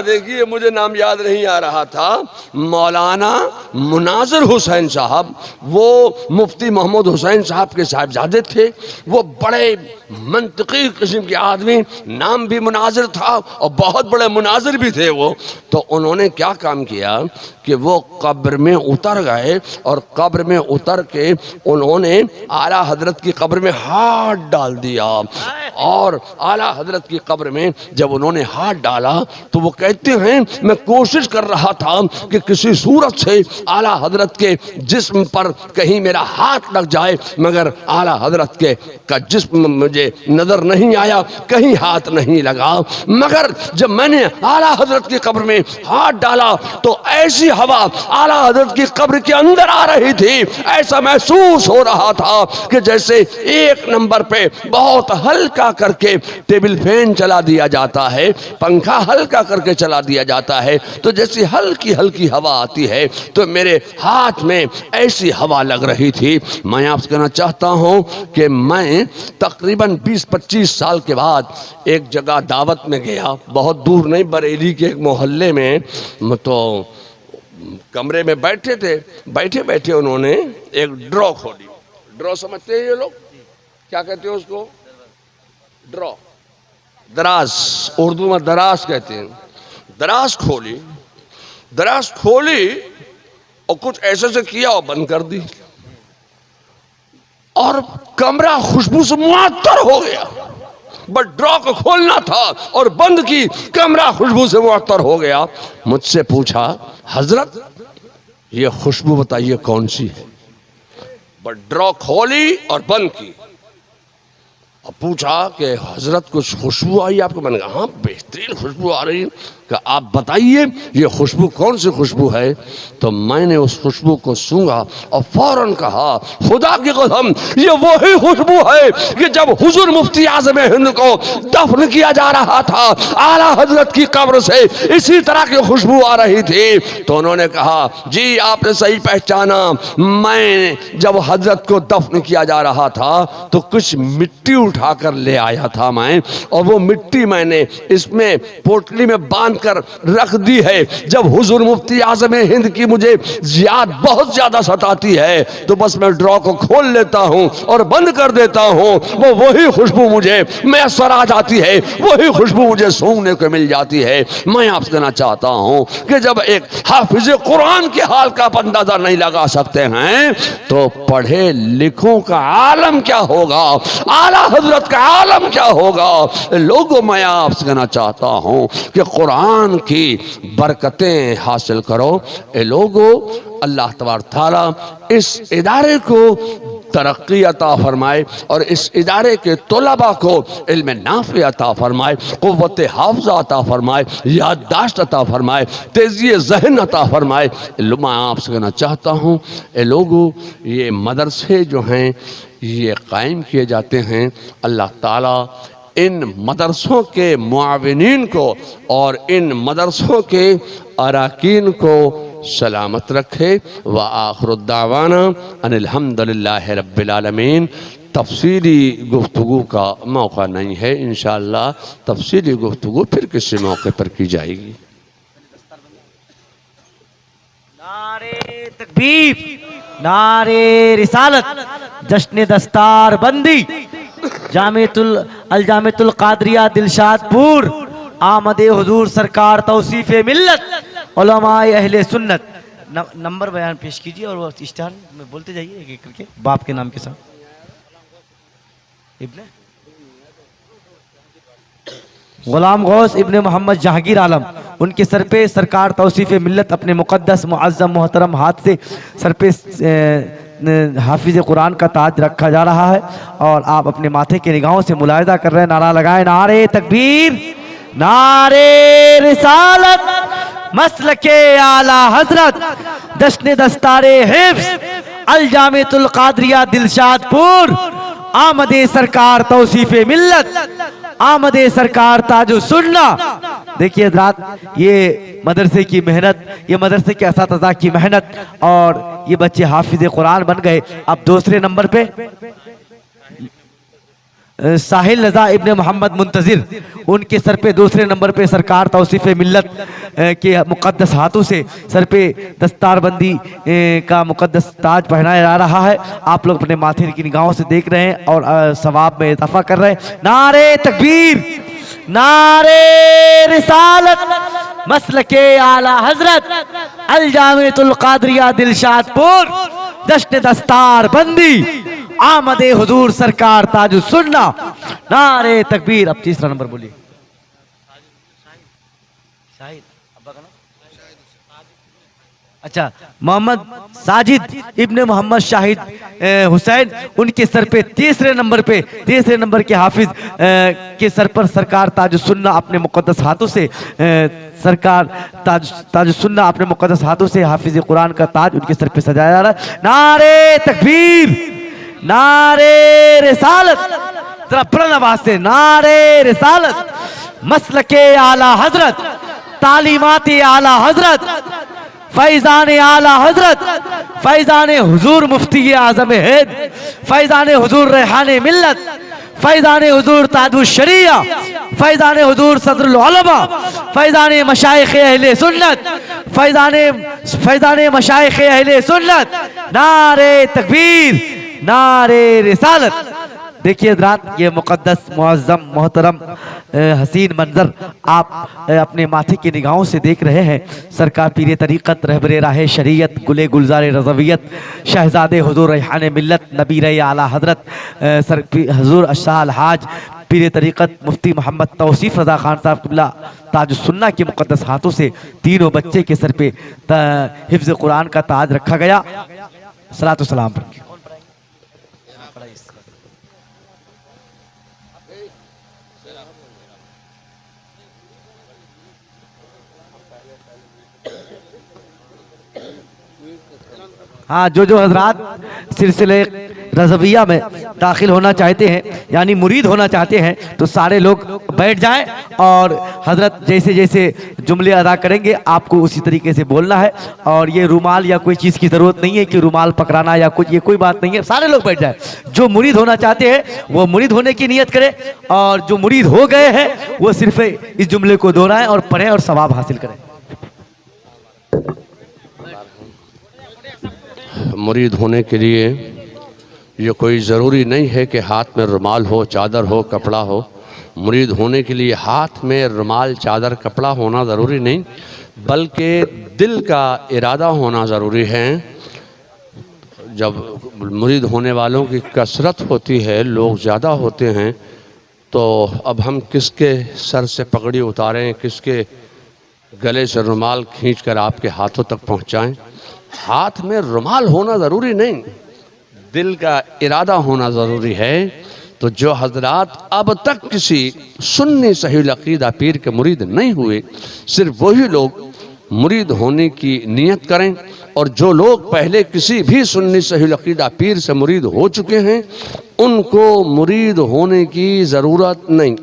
S1: देखिए मुझे नाम याद नहीं आ रहा था, मौलाना मुनाजिर हुसैन साहब, वो मुफ्ती मोहम्मद हुसैन साहब के साहिबजादे थे। वो बड़े मंतकी किस्म के आदमी, नाम भी मुनाजिर था और बहुत बड़े मुनाजिर भी थे वो। तो उन्होंने क्या काम किया कि वो कब्र में उतर गए और कब्र में उतर के उन्होंने आला हजरत की कब्र में हाथ डाल दिया। और आला हजरत की कब्र में जब उन्होंने हाथ डाला तो वो कहते हैं मैं कोशिश कर रहा था कि किसी सूरत से आला हजरत के जिस्म पर कहीं मेरा हाथ लग जाए, मगर आला हजरत के का जिस्म मुझे नजर नहीं आया, कहीं हाथ नहीं लगा। मगर जब मैंने आला हजरत की कब्र में हाथ डाला तो ऐसी हवा आला हजरत की कब्र के अंदर आ रही थी, ऐसा महसूस हो रहा था कि जैसे एक नंबर पे बहुत हल्का करके टेबल फैन चला दिया जाता है, पंखा हल्का करके चला दिया जाता है, तो जैसी हल्की हल्की हवा आती है तो मेरे हाथ में ऐसी हवा लग रही थी। मैं आपसे कहना चाहता हूं कि मैं तकरीबन 20-25 साल के बाद एक जगह दावत में गया, बहुत दूर नहीं, बरेली के एक मोहल्ले में। तो कमरे में बैठे थे, बैठे बैठे उन्होंने एक ड्रॉ खोली। ड्रॉ समझते हैं ये लोग? क्या कहते हैं उसको? ड्रॉ, दराज, उर्दू में दराज कहते हैं। दराज खोली, दराज खोली और कुछ ऐसे से किया और बंद कर दी और कमरा खुशबू से मुअत्तर हो गया। बस ड्रॉ को खोलना था और बंद की, कमरा खुशबू से मुअत्तर हो गया। मुझसे पूछा हजरत ये खुशबू बताइए कौन सी है? बस ड्रॉ खोली और बंद की और पूछा कि हजरत कुछ खुशबू आई आपको? मैंने कहा हाँ बेहतरीन खुशबू आ रही है। कि आप बताइए ये खुशबू कौन सी खुशबू है? तो मैंने उस खुशबू को सूंघा और फौरन कहा खुदा की कसम ये वही खुशबू है कि जब हुजूर मुफ्ती आजम हिंद को दफन किया जा रहा था आला हजरत की कब्र से इसी तरह की खुशबू आ रही थी। तो उन्होंने कहा जी आपने सही पहचाना, मैं जब हजरत को दफन किया जा रहा था तो कुछ मिट्टी उठाकर ले आया था मैं, और वो मिट्टी मैंने इसमें पोटली में बांध कर रख दी है। जब हुजूर मुफ्ती आजम हिंद की मुझे याद बहुत ज्यादा सताती है तो बस मैं ड्रॉ को खोल लेता हूं और बंद कर देता हूं, वो वही खुशबू मुझे मैसर आ जाती है, वही खुशबू मुझे सूंघने को मिल जाती है। मैं आपसे कहना चाहता हूं कि जब एक हाफिज कुरान के हाल का अंदाजा नहीं लगा सकते हैं तो पढ़े लिखों का आलम क्या होगा? आला हजरत का आलम क्या होगा। लोगों, मैं आपसे कहना चाहता हूँ कि कुरान की बरकतें हासिल करो। ए लोगों, अल्लाह तबारक तआला इस इदारे को तरक्की अता फरमाए और इस इदारे के तलबा को इल्म नाफ़े अता फरमाए, क़ुव्वत हाफ़ज़ा अता फरमाए, याददाश्त अता फरमाए, तेज़ी ज़हन अता फरमाए। मैं आपसे कहना चाहता हूँ, ए लोगों, ये मदरसे जो हैं ये कायम किए जाते हैं। अल्लाह ताला इन मदरसों के मुआविनीन को और इन मदरसों के अराकीन को सलामत रखे। व आखिरुद्दावाना अनिल हम्दुलिल्लाहि रब्बिल आलमीन। तफसीली गुफ्तगू का मौका नहीं है, इंशाअल्लाह तफसीली गुफ्तगू फिर किसी मौके पर की जाएगी।
S3: नारे तकबीर, नारे रिसालत, जश्न दस्तार बंदी, जामियतुल कादरिया दिलशादपुर, आमदे हुजूर सरकार तौसीफ़े मिल्लत, उलमाए अहले सुन्नत। नंबर बयान पेश कीजिए और वो स्टार में बोलते जाइए एक एक करके बाप के नाम के साथ। इब्ने गुलाम गौस इब्ने मोहम्मद जहांगीर आलम, उनके सर पे सरकार तौसीफ़े मिल्लत अपने मुक़द्दस मुअज़्ज़म मोहतरम हाथ से सर पे हाफिज़ कुरान का ताज रखा जा रहा है और आप अपने माथे की निगाहों से मुलाहिज़ा कर रहे हैं। नारा लगाए, नारे तकबीर, नारे रिसालत, मसलके आला हजरत, जश्न दस्तारे हिफ्ज़, अल जामियतुल कादरिया दिलशादपुर, आमदे सरकार तौसीफ़े मिल्लत, आमदे सरकार ताजु सुन्ना। देखिए हज़रात, ये मदरसे की मेहनत, ये मदरसे के असातिज़ा की मेहनत और ये बच्चे हाफिज़ कुरान बन गए। अब दूसरे नंबर पे साहिल रज़ा इब्ने मोहम्मद मुंतज़िर, उनके सर पे दूसरे नंबर पे सरकार तौसीफ़े मिल्लत के मुक़द्दस हाथों से सर पे दस्तारबंदी का मुक़द्दस ताज पहनाया जा रहा है। आप लोग अपने माथे की निगाहों से देख रहे हैं और सवाब में इजाफा कर रहे हैं। नारे तकबीर, नारे रिसालत, मसलके आला हजरत, अल जामियतुल कादरिया दिलशादपुर, जश्न दस्तार बंदी, आमदे हुजूर सरकार ताजु सुन्ना। नारे तकबीर। अब तीसरा नंबर बोलिए। अच्छा, मोहम्मद साजिद इब्ने मोहम्मद शाहिद हुसैन, उनके सर पे तीसरे नंबर के हाफिज के सर पर सरकार ताज सुन्ना अपने मुक़द्दस हाथों से सरकार ताज सुन्ना अपने मुक़द्दस हाथों से हाफिज कुरान का ताज उनके सर पे सजाया जा रहा है। नारे तकबीर, नारे रिसालत, जरा बुलंद आवाज से नारे रिसालत, मसलके आला हजरत, तालीमाती आला हजरत, फैजान आला हजरत, फैजान हुजूर मुफ्ती आज़म हिंद, फैजान हुजूर रेहाने मिल्लत, फैजान हुजूर ताजुल शरिया, फैजान हुजूर सदरुल उलमा, फैजान मशाइख अहले सुन्नत, फैजान मशाइख अहले सुन्नत। नारे तकबीर, नारे रिसालत। देखिए हज़रात, ये मुक़द्दस मुअज़्ज़म मोहतरम हसीन मंजर आप अपने माथे की निगाहों से देख रहे हैं। सरकार पीर तरीक़त, रहबरे राह शरीयत, गुले गुलजार रज़वियत, शहज़ादे हुज़ूर रेहाने मिल्लत, नबीर आला हज़रत हुज़ूर अशाह अलहाज पीर तरीक़त मुफ्ती मोहम्मद तौसीफ़ रज़ा खान साहब क़िबला ताज सुन्ना के मुक़द्दस हाथों से तीनों बच्चे के सर पे हिफ्ज़ कुरान का ताज रखा गया। सलातो सलाम पर हाँ, जो हजरात सिलसिले रज़विया में दाखिल होना चाहते हैं, यानी मुरीद होना चाहते हैं, तो सारे लोग बैठ जाएं और हजरत जैसे जैसे जुमले अदा करेंगे आपको उसी तरीके से बोलना है। और ये रुमाल या कोई चीज़ की ज़रूरत नहीं है कि रुमाल पकड़ाना या कुछ, ये कोई बात नहीं है। सारे लोग बैठ जाएं। जो मुरीद होना चाहते हैं वो मुरीद होने की नीयत करें और जो मुरीद हो गए हैं वो सिर्फ इस जुमले को दोहराएं और पढ़ें और सवाब हासिल करें।
S1: मुरीद होने के लिए ये कोई ज़रूरी नहीं है कि हाथ में रुमाल हो, चादर हो, कपड़ा हो। मुरीद होने के लिए हाथ में रुमाल, चादर, कपड़ा होना ज़रूरी नहीं, बल्कि दिल का इरादा होना ज़रूरी है। जब मुरीद होने वालों की कसरत होती है, लोग ज़्यादा होते हैं, तो अब हम किसके सर से पगड़ी उतारें, किसके गले से रुमाल खींचकर आपके हाथों तक पहुंचाएं। हाथ में रुमाल होना ज़रूरी नहीं, दिल का इरादा होना ज़रूरी है। तो जो हजरात अब तक किसी सुन्नी सही अक़ीदा पीर के मुरीद नहीं हुए, सिर्फ वही लोग मुरीद होने की नीयत करें। और जो लोग पहले किसी भी सुन्नी सही अक़ीदा पीर से मुरीद हो चुके हैं, उनको मुरीद होने की ज़रूरत नहीं,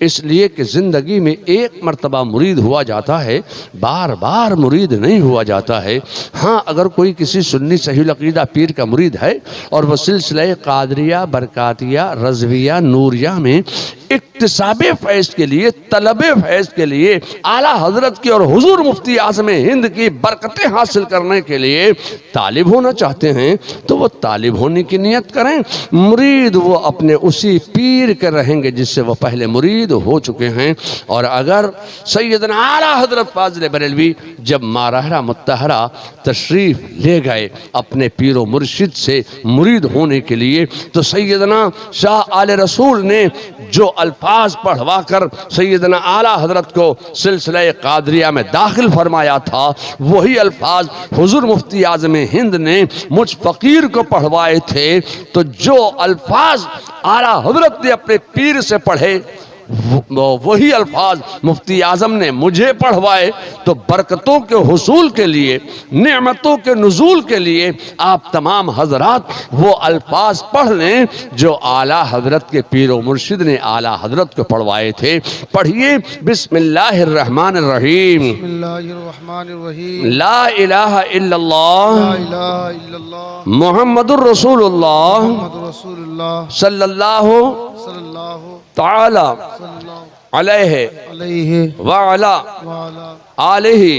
S1: इसलिए कि ज़िंदगी में एक मर्तबा मुरीद हुआ जाता है, बार बार मुरीद नहीं हुआ जाता है। हाँ, अगर कोई किसी सुन्नी सही अक़ीदा पीर का मुरीद है और वह सिलसिला क़ादरिया, बरकातिया, रज़विया, नूरिया में इक्तिसाबे फैज़ के लिए, तलबे फैज़ के लिए, आला हज़रत की और हुज़ूर मुफ्ती आज़म हिंद की बरकतें हासिल करने के लिए तालिब होना चाहते हैं, तो वो तालिब होने की नीयत करें। मुरीद वो अपने उसी पीर के रहेंगे जिससे वो पहले मुरीद हो चुके हैं। और अगर सैयदना आला हज़रत फ़ाज़िल बरेलवी जब मारहरा मुत्तहरा तशरीफ़ ले गए अपने पीरो मुर्शिद से मुरीद होने के लिए, तो सैयदना शाह आले रसूल ने जो अल्फाज पढ़वा कर सैयदना आला हज़रत को सिलसिला क़ादरिया में दाखिल फरमाया था, वही अल्फाज हुज़ूर मुफ्ती आज़म हिंद ने मुझ फ़कीर को पढ़वाए थे। तो जो अल्फाज आला हज़रत ने अपने पीर से पढ़े, वही अल्फाज मुफ्ती आज़म ने मुझे पढ़वाए। तो बरकतों के हुसूल के लिए, नेमतों के नुज़ूल के लिए आप तमाम हजरात वो अल्फाज पढ़ लें जो आला हज़रत के पीरो मुर्शिद ने आला हज़रत को पढ़वाए थे। पढ़िए, बिस्मिल्लाहिर्रहमानिर्रहीम।
S2: बिस्मिल्लाहिर्रहमानिर्रहीम।
S1: ला इलाहा इल्लल्लाह
S2: ला इलाहा इल्लल्लाह
S1: मुहम्मदुर रसूलुल्लाह
S2: मुहम्मदुर रसूलुल्लाह
S1: सल्लल्लाहु
S2: सल्लल्लाहु
S1: ताला
S2: सल्लल्लाहु
S1: अलैहि
S2: अलैहि
S1: व अला
S2: वाला
S1: आलिहि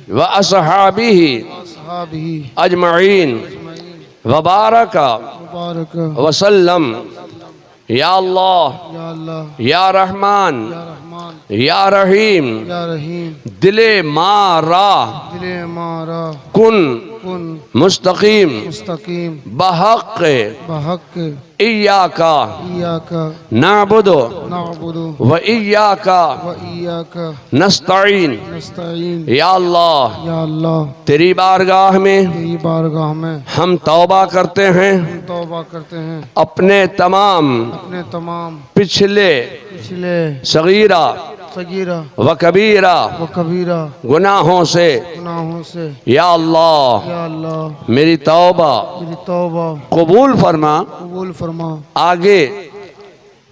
S1: व असहाबिहि
S2: असहाबिही
S1: अजमईन व बारका
S2: मुबारक
S1: वसल्लम। या अल्लाह,
S2: या अल्लाह,
S1: या रहमान,
S2: या रहमान,
S1: या रहीम,
S2: या रहीम,
S1: दिले मारा
S2: दिले मारा
S1: कुन
S2: कुन
S1: मुस्तकीम
S2: मुस्तकीम
S1: बहक़
S2: बहक़
S1: इय्याका
S2: इय्याका
S1: नअबुदु
S2: नअबुदु
S1: व इय्याका
S2: व इय्याका
S1: नस्तईन।
S2: नस्तईन।
S1: या अल्लाह,
S2: या अल्लाह,
S1: तेरी बारगाह में
S2: तेरी बारगाह में
S1: हम तौबा करते हैं,
S2: हम तौबा करते हैं
S1: अपने तमाम
S2: अपने तमाम
S1: पिछले
S2: पिछले
S1: सगीरा
S2: सगीरा
S1: व कबीरा
S2: व कबीरा
S1: गुनाहों से।
S2: गुनाहों से।
S1: या अल्लाह,
S2: या अल्लाह,
S1: मेरी तौबा
S2: मेरी तौबा
S1: कबूल फरमा,
S2: कबूल फरमा,
S1: आगे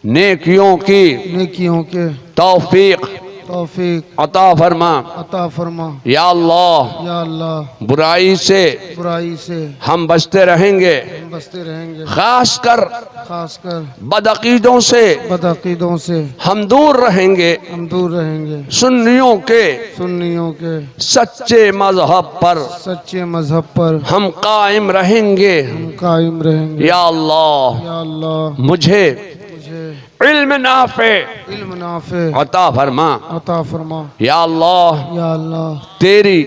S1: नेकियों की
S2: नेकियों के
S1: तौफीक
S2: तौफीक
S1: अता फरमा।
S2: अता फरमा।
S1: या अल्लाह,
S2: या अल्लाह,
S1: बुराई से
S2: बुराई से
S1: हम बचते रहेंगे,
S2: हम बचते रहेंगे,
S1: खासकर
S2: खासकर
S1: बदअकीदों से
S2: बदअकीदों से
S1: हम दूर रहेंगे।
S2: हम दूर रहेंगे,
S1: सुन्नियों के
S2: सुन्नियों के
S1: सच्चे मजहब पर
S2: सच्चे मजहब पर
S1: हम कायम रहेंगे।
S2: हम कायम रहेंगे।
S1: या अल्लाह,
S2: या अल्लाह,
S1: मुझे
S2: मुझे
S1: इल्म नाफे
S2: इल्म नाफे
S1: अता फरमा।
S2: अता फरमा।
S1: या अल्लाह,
S2: या अल्लाह,
S1: तेरी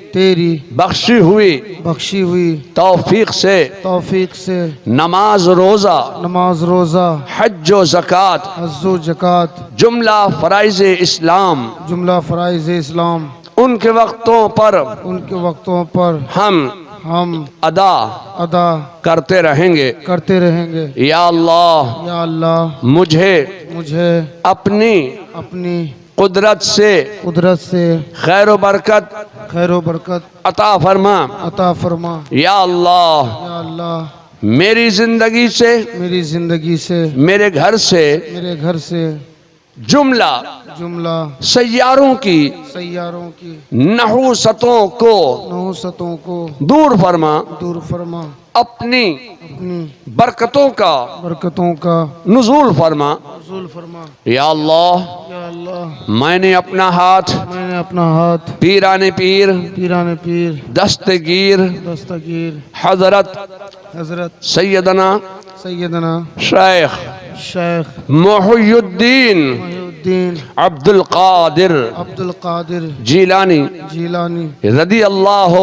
S2: तेरी
S1: बख्शी हुई
S2: बख्शी हुई
S1: तौफीक से
S2: तौफीक से
S1: नमाज, रोज़ा,
S2: नमाज, रोज़ा,
S1: हज व ज़कात,
S2: हज्जो जक़ात,
S1: जुमला फ़राइज़ इस्लाम,
S2: जुमला फ़राइज़ इस्लाम,
S1: उनके वक्तों पर
S2: उनके वक्तों पर हम
S1: अदा
S2: अदा
S1: करते रहेंगे।
S2: करते रहेंगे।
S1: या अल्लाह,
S2: या अल्लाह,
S1: मुझे
S2: मुझे
S1: अपनी
S2: अपनी
S1: कुदरत से
S2: कुदरत से
S1: खैर व बरकत
S2: खैर व बरकत
S1: अता फरमा।
S2: अता फरमा।
S1: या अल्लाह,
S2: या अल्लाह,
S1: मेरी जिंदगी से,
S2: मेरी जिंदगी से,
S1: मेरे घर से,
S2: मेरे घर से
S1: जुमला
S2: जुमला
S1: सैयारों की
S2: सैयारों की
S1: नहुसतों को
S2: नहुसतों को
S1: दूर फरमा।
S2: दूर फरमा।
S1: अपनी
S2: अपनी
S1: बरकतों का
S2: बरकतों का
S1: नुज़ूल फरमा।
S2: नज़ूल फरमा।
S1: या अल्लाह,
S2: या अल्लाह,
S1: मैंने अपना हाथ
S2: मैंने अपना हाथ
S1: पीराने पीर,
S2: पीराने पीर,
S1: दस्तगीर
S2: दस्तगीर
S1: हजरत
S2: हजरत
S1: सैयदना
S2: सैयदना
S1: शेख
S2: शेख
S1: मुहियुद्दीन
S2: मुहीउद्दीन
S1: अब्दुल कादिर
S2: अब्दुल कादिर
S1: जीलानी
S2: जीलानी
S1: रदी अल्लाह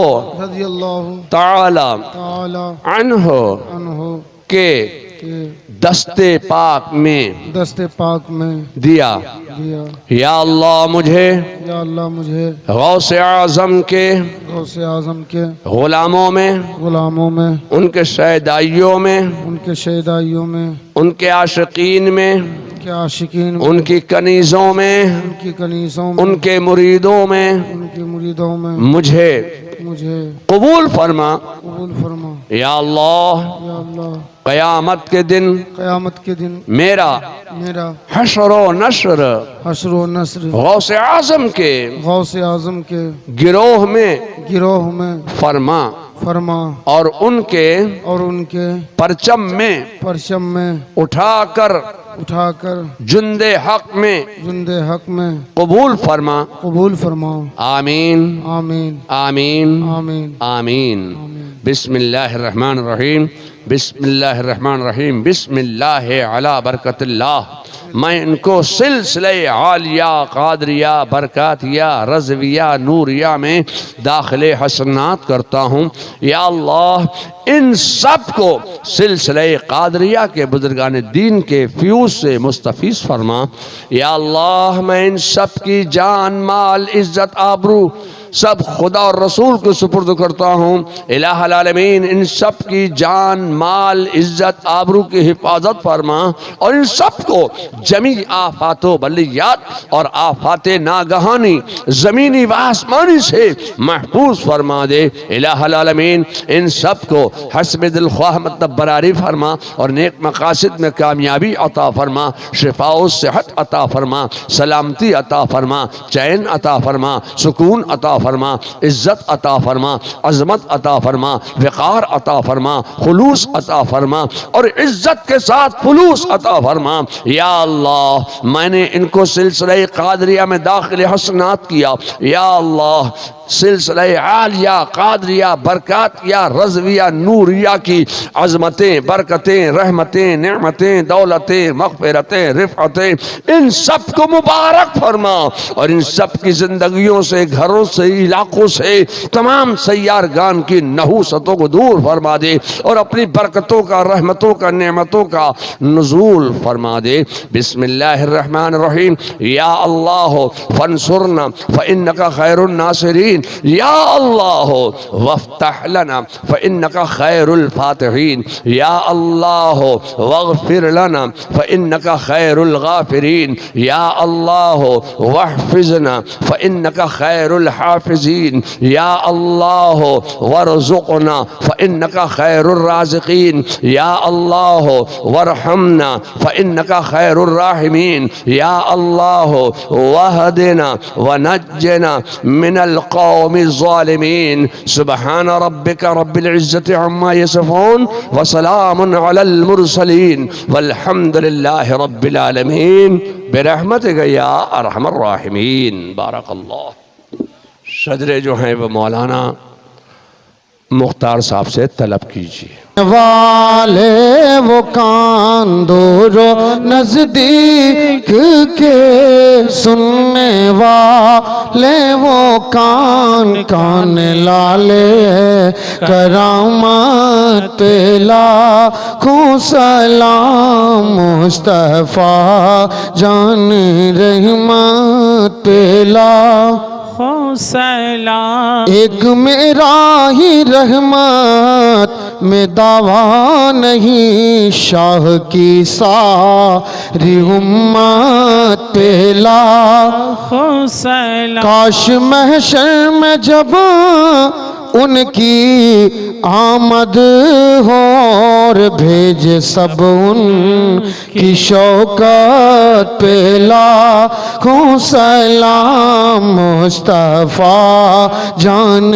S2: रज़ियल्लाहु
S1: ताला
S2: ताला
S1: अन्हु
S2: अन्हु
S1: के
S2: के
S1: दस्ते पाक में
S2: दस्ते पाक में
S1: दिया।
S2: दिया।
S1: या अल्लाह मुझे
S2: या अल्लाह मुझे
S1: गौसे आजम के
S2: गौसे आजम के
S1: गुलामों में,
S2: गुलामों में,
S1: उनके शहदाइयों में,
S2: उनके शहदाइयों में,
S1: उनके आशिकीन में,
S2: उनके आशिकीन में,
S1: उनकी कनीज़ों में,
S2: उनकी कनीसों में,
S1: उनके मुरीदों में
S2: उनके मुरीदों में
S1: मुझे
S2: मुझे
S1: कबूल फरमा।
S2: कबूल फरमा।
S1: या अल्लाह
S2: या अल्लाह
S1: क़यामत के दिन
S2: क़यामत के दिन
S1: मेरा
S2: मेरा
S1: हश्र व नश्र
S2: हश्र व नस्र
S1: गौसे आजम के
S2: गौसे आजम के
S1: गिरोह में
S2: गिरोह में
S1: फरमा
S2: फरमा
S1: और उनके
S2: उनके
S1: परचम में
S2: परचम में
S1: उठाकर
S2: उठाकर
S1: जुंदे हक में
S2: जिंदे हक में
S1: कबूल फरमा।
S2: कबूल फरमाओ।
S1: आमीन
S2: आमीन
S1: आमीन
S2: आमीन
S1: आमीन। बिस्मिल्लाहिर्रहमानिर्रहीम बिस्मिल्लाहिर्रहमानिर्रहीम बिस्मिल्लाह अला बरकतिल्लाह। मैं इनको सिलसिले आलिया कादरिया बरकातिया रज़विया नूरिया में दाखिले हसनात करता हूँ। या अल्लाह इन सब को सिलसिले कादरिया के बुजुर्गान दीन के फ्यूज से मुस्तफ़ीज़ फरमा। या अल्लाह मैं इन सब की जान माल इज़्ज़त आबरू सब खुदा और रसूल को सुपुर्द करता हूँ। इलाहुल आलमीन इन सब की जान माल इज़्ज़त आबरू की हिफाजत फरमा और इन सब को जमी आफातो बलियात और आफात नागहानी ज़मीनी व आसमानी से महफूज फरमा दे। इलाहुल आलमीन इन सब को हस्ब दिल ख्वाह मतलब बरारी फरमा और नेक मकासिद में कामयाबी अता फरमा, शिफा व सेहत अता फरमा, सलामती अता फरमा, चैन अता फरमा, सुकून अता फरमा, इज्जत अता फरमा, अजमत अता फरमा, वक़ार अता फरमा, खुलूस अता फरमा और इज्जत के साथ खुलूस अता फरमा। या अल्लाह मैंने इनको सिलसिले कादरिया में दाखिल हसनात किया। या अल्लाह सिलसिला आलिया कादरिया बरकातिया रज़विया नूरिया की अज़मतें बरकतें रहमतें नेमतें दौलतें मग़फ़िरतें रिफ़अतें इन सब को मुबारक फरमा और इन सब की ज़िंदगियों से घरों से इलाकों से तमाम सैयारगान की नहूसतों को दूर फरमा दे और अपनी बरकतों का रहमतों का नेमतों का नुज़ूल फरमा दे। बिस्मिल्लाहिर्रहमानिर्रहीम। या अल्लाह फंसुरना फ़इन्नका खैरुन नासिरीन। या अल्लाह वफ्तह लना फ़इन्नका खैरुल फातिहीन। या अल्लाह वग़फिर लना फ़इन्नका खैरुल गाफ़िरीन। या अल्लाह वहफ़िज़ना फ़इन्नका खैरुल हाफ़िज़ीन। या अल्लाह वरज़ुक़ना फ़इन्नका खैरुर राज़िक़ीन। या अल्लाह वरहमना फ़इन्नका खैरुर राहिमीन। या अल्लाह वहदिना वनज्जना मिनल क़ौमिज़ ज़ालिमीन। सुब्हान रब्बिका रब्बिल इज़्ज़ति अम्मा यसिफ़ून व सलामुन अलल मुरसलीन वल्हम्दुलिल्लाहि रब्बिल आलमीन बिरहमतिका या अरहमर राहिमीन। बारकल्लाह। सदरे जो हैं वो मौलाना मुख्तार साहब से तलब कीजिए।
S2: वाले वो कान दूरो नजदीक के सुनने वाले वो कान कान लाले करामत पे लाखों सलाम मुस्तफ़ा जान रहमत पे सलाम। एक मेरा ही रहमत में दावा नहीं शाह की सारी उम्मत पे लाखों सलाम। काश महशर में जब उनकी आमद हो और भेज सब उनकी शौकत पे लाखों सलाम मुस्तफ़ा जान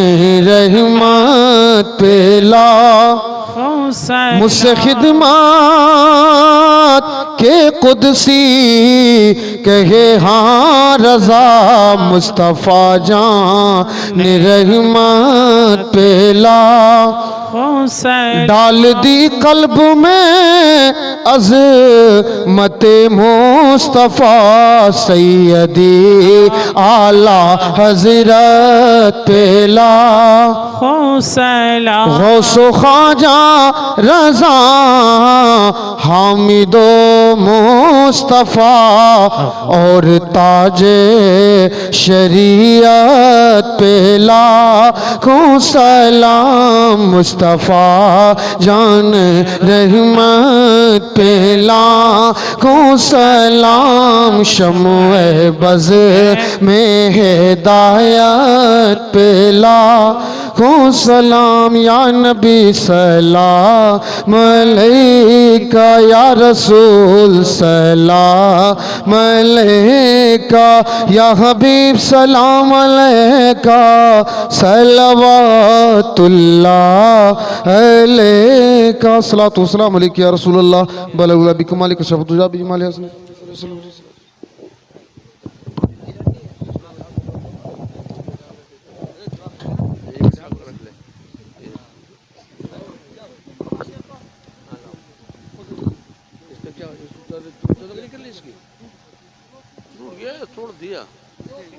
S2: रहमत पे मुझसे खिदमत के कुदसी कहे हाँ रज़ा मुस्तफ़ा जान रहमत पे डाल दी कल्ब में अज़मत मुस्तफ़ा सैयदी आला हजरत पेला गौसो ख्वाजा रज़ा हामिदो मुस्तफ़ा और ताजे शरीयत पेला को सलाम मुस्तफ़ा जान रहमत पेला को सलाम शम्ए बज़ में हिदायत पेला को सलाम या नबी सलाम अलैका या रसूल सलाम अलैका या हबीब सलाम अलैका सलवातुल्लाह अलैका सलातु वस्सलाम अलैका या रसूलल्लाह बलगुला बिकमालिक शफतुजा बिजमाल हसन।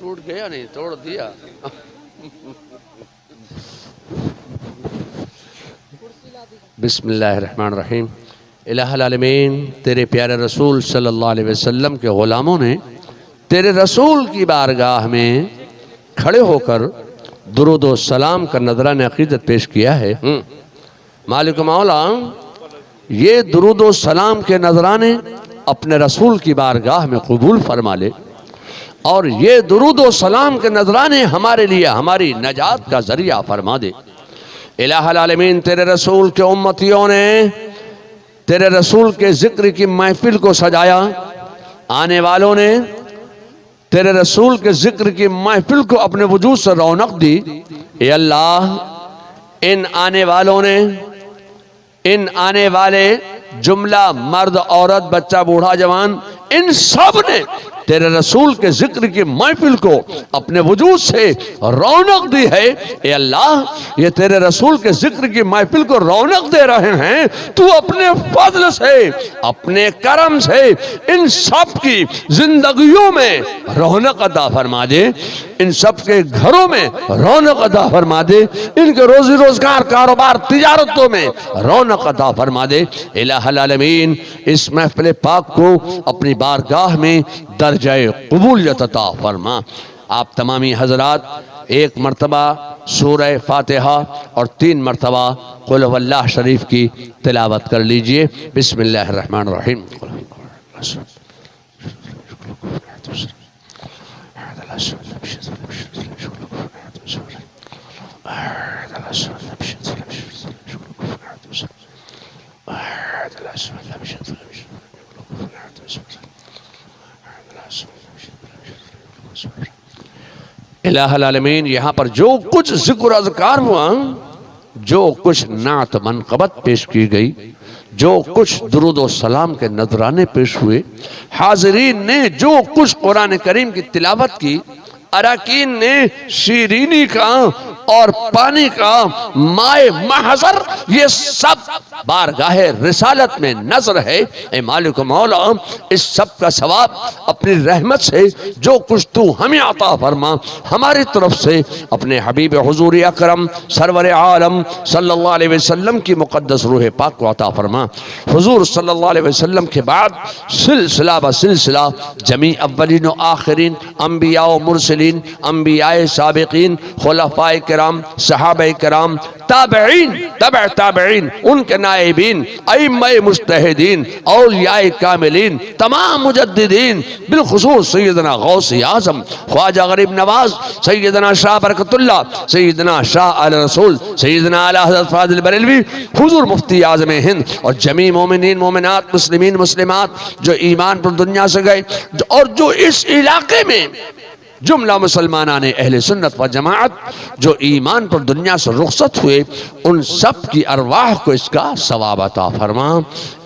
S1: टूट गया नहीं, तोड़ दिया। बिस्मिल्लाहिर्रहमानिर्रहीम। इलाहुल आलमीन, तेरे प्यारे रसूल सल्लल्लाहु अलैहि वसल्लम के ग़ुलामों ने तेरे रसूल की बारगाह में खड़े होकर दुरूद व सलाम का नजरान अक़ीदत पेश किया है। मालिक मौला, ये दुरूद व सलाम के नजराने अपने रसूल की बारगाह में कबूल फरमा ले और ये दुरूद व सलाम के नजराने हमारे लिए हमारी नजात का जरिया फरमा दे। इलाहुल आलमीन, तेरे रसूल के उम्मतियों ने तेरे रसूल के जिक्र की महफिल को सजाया, आने वालों ने तेरे रसूल के जिक्र की महफिल को अपने वजूद से रौनक दी। ए अल्लाह, इन आने वालों ने, इन आने वाले जुमला मर्द औरत बच्चा बूढ़ा जवान, इन सब ने तेरे रसूल के जिक्र की महफिल को अपने वजूद से रौनक दी है। ए अल्लाह, ये तेरे रसूल के जिक्र की महफिल को रौनक दे रहे हैं। तू अपने फजल से, अपने करम से इन सब की जिंदगियों में रौनक अता फरमा दे, इन सब के घरों में रौनक अता फरमा दे, इनके रोजी रोजगार कारोबार तिजारतों में रौनक अता फरमा दे। इलाहुल आलमीन, इस महफिल पाक को अपनी बारगाह में दर्जाए कबूलियत अता फरमा। आप तमामी हजरात एक मरतबा सूरह फातिहा और 3 मरतबा कुल हुवल्लाह शरीफ की तिलावत कर लीजिए। बिस्मिल्लाहिर्रहमानिर्रहीम। इलाहुल आलमीन, यहाँ पर जो कुछ जिक्र अज़कार हुआ, जो कुछ नात मनक़बत पेश की गई, जो कुछ दुरूद व सलाम के नजराने पेश हुए, हाज़रीन ने जो कुछ कुरान करीम की तिलावत की, अरकीन ने शीरीनी का और पानी का माए महज़र, ये सब बारगाहे रिसालत में नजर है। ए मालिक मौला, इस सब का सवाब अपनी रहमत से जो कुछ तू हमें अता फरमा, हमारी तरफ से अपने हबीब हुजूर अकरम सरवर आलम सल्लल्लाहु अलैहि वसल्लम की मुक़द्दस रूह पाक को अता फरमा। हुजूर सल्लल्लाहु अलैहि वसल्लम के बाद सिलसिला ब सिलसिला जमी अव्वलीन व आखिरीन, अंबिया व मुरसलीन, अंबियाए साबिकीन, खुलफाए किराम, सहाबाए किराम, ताबईन, तबअ ताबईन, उनके नाइबीन, अइम्माए मुज्तहिदीन, औलियाए कामिलीन, तमाम मुजद्दिदीन, बिलखुसूस सैयदना गौसे आज़म ख्वाजा गरीब नवाज, सैयदना शाह बरकतुल्लाह, सैयदना शाह आल रसूल, सैयदना आला हज़रत फाज़िल बरेलवी, हुजूर मुफ्ती आज़म हिंद और जमी मोमिनीन मोमिनात, मुस्लिमीन मुस्लिमात जो ईमान पर दुनिया से गए और जो इस इलाके में जुमला मुसलमानाने अहले सुन्नत व जमाअत जो ईमान पर दुनिया से रुखसत हुए, उन सब की अरवाह को इसका सवाब अता फरमा।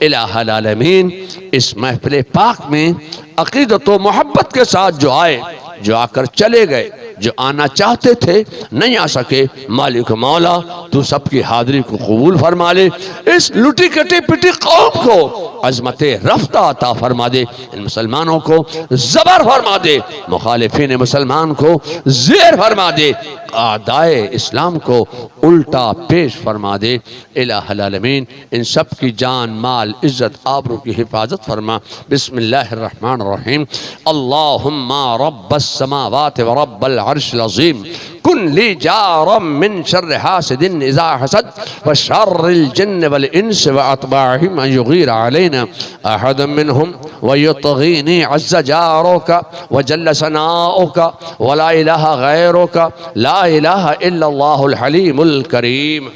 S1: इलाहुल आलमीन, इस महफिल पाक में अक़ीदत व मोहब्बत के साथ जो आए, जो आकर चले गए, जो आना चाहते थे नहीं आ सके, मालिक मौला तू सबकी हाजिरी को कबूल फरमा ले। इस लुटी कटी पिटी कौम को अजमत रफ्ता अता फरमा दे, इन मुसलमानों को जबर फरमा दे, मुखालिफिन मुसलमान को जेर फरमा दे, आदाए इस्लाम को उल्टा पेश फरमा दे। इलाहुल आलमीन इन सब की जान माल इज्जत आबरू की हिफाजत फरमा। बिस्मिल्लाहिर्रहमानिर्रहीम। अल्लाहुम्मा रब्बस समावाति व रब्बल अर्शिल अज़ीम कुन ली जारम मिन शर्रि हासिदिन इज़ा हसद व शर्रिल जिन्न वल इंस व अतबाहिम अन युगीर अलैना अहदम मिनहुम व युतगीनी अज़्ज़ जारुका व जल्ल सनाउका व ला इलाहा गैरुका ला इलाहा इल्लल्लाहुल हलीमुल करीम।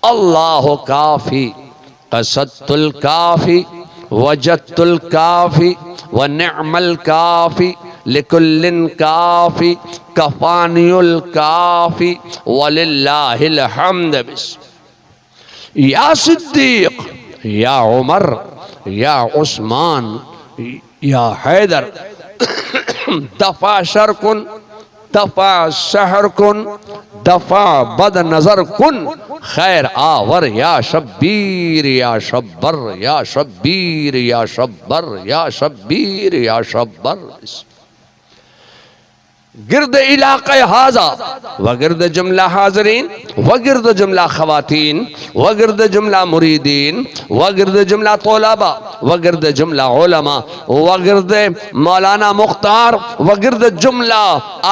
S1: अल्लाह काफ़ी कसदतुल काफ़ी वजदतुल काफ़ी व निअमल काफ़ी लिकुल्लिन काफ़ी कफ़ानियुल काफ़ी वलिल्लाहिल हम्द। या सिद्दीक या उमर या उस्मान या हैदर दफ़ा शर कुन दफ़ा शहर कुन दफ़ा बद नजर कुन खैर आवर या शब्बीर या शब्बर या शब्बीर या शब्बर या शब्बीर या शब्बर। गिरद इलाक़े हाजा व गिरद जुमला हाजरीन व गिरद जुमला खवातीन व गिरद जुमला मुरीदीन व गिरद जुमला तोलाबा व गिरद जुमला उलमा व गिरद मौलाना मुख्तार व गिरद जुमला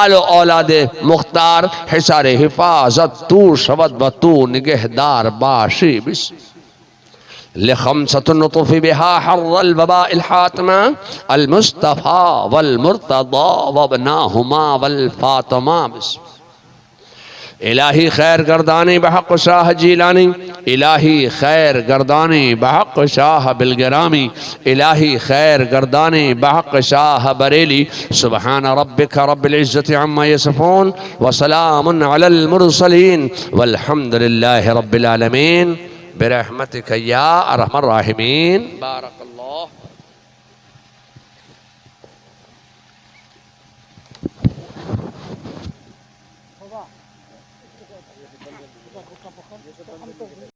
S1: आलो औलाद मुख्तार हिसार हिफाजत तू शबद व तू निगहदार बाशी बिस लखमसतुन नुतुफ़ी बिहा हर्रल वबाइल हातिमा अल मुस्तफ़ा वल मुर्तज़ा वबनाहुमा वल फातिमा। इलाही खैर गर्दानी बहक़ शाह जीलानी, इलाही खैर गर्दानी बहक़ शाह बिलगरामी, इलाही खैर गर्दानी बहक़ शाह बरेली। सुबहान रब्बिका रब्बिल इज़्ज़ति अम्मा यसिफ़ून व सलामुन अलल मुरसलीन वल्हम्दुलिल्लाहि रब्बिल आलमीन बिरहमतिका या अरहमर राहिमीन। बारकल्लाह।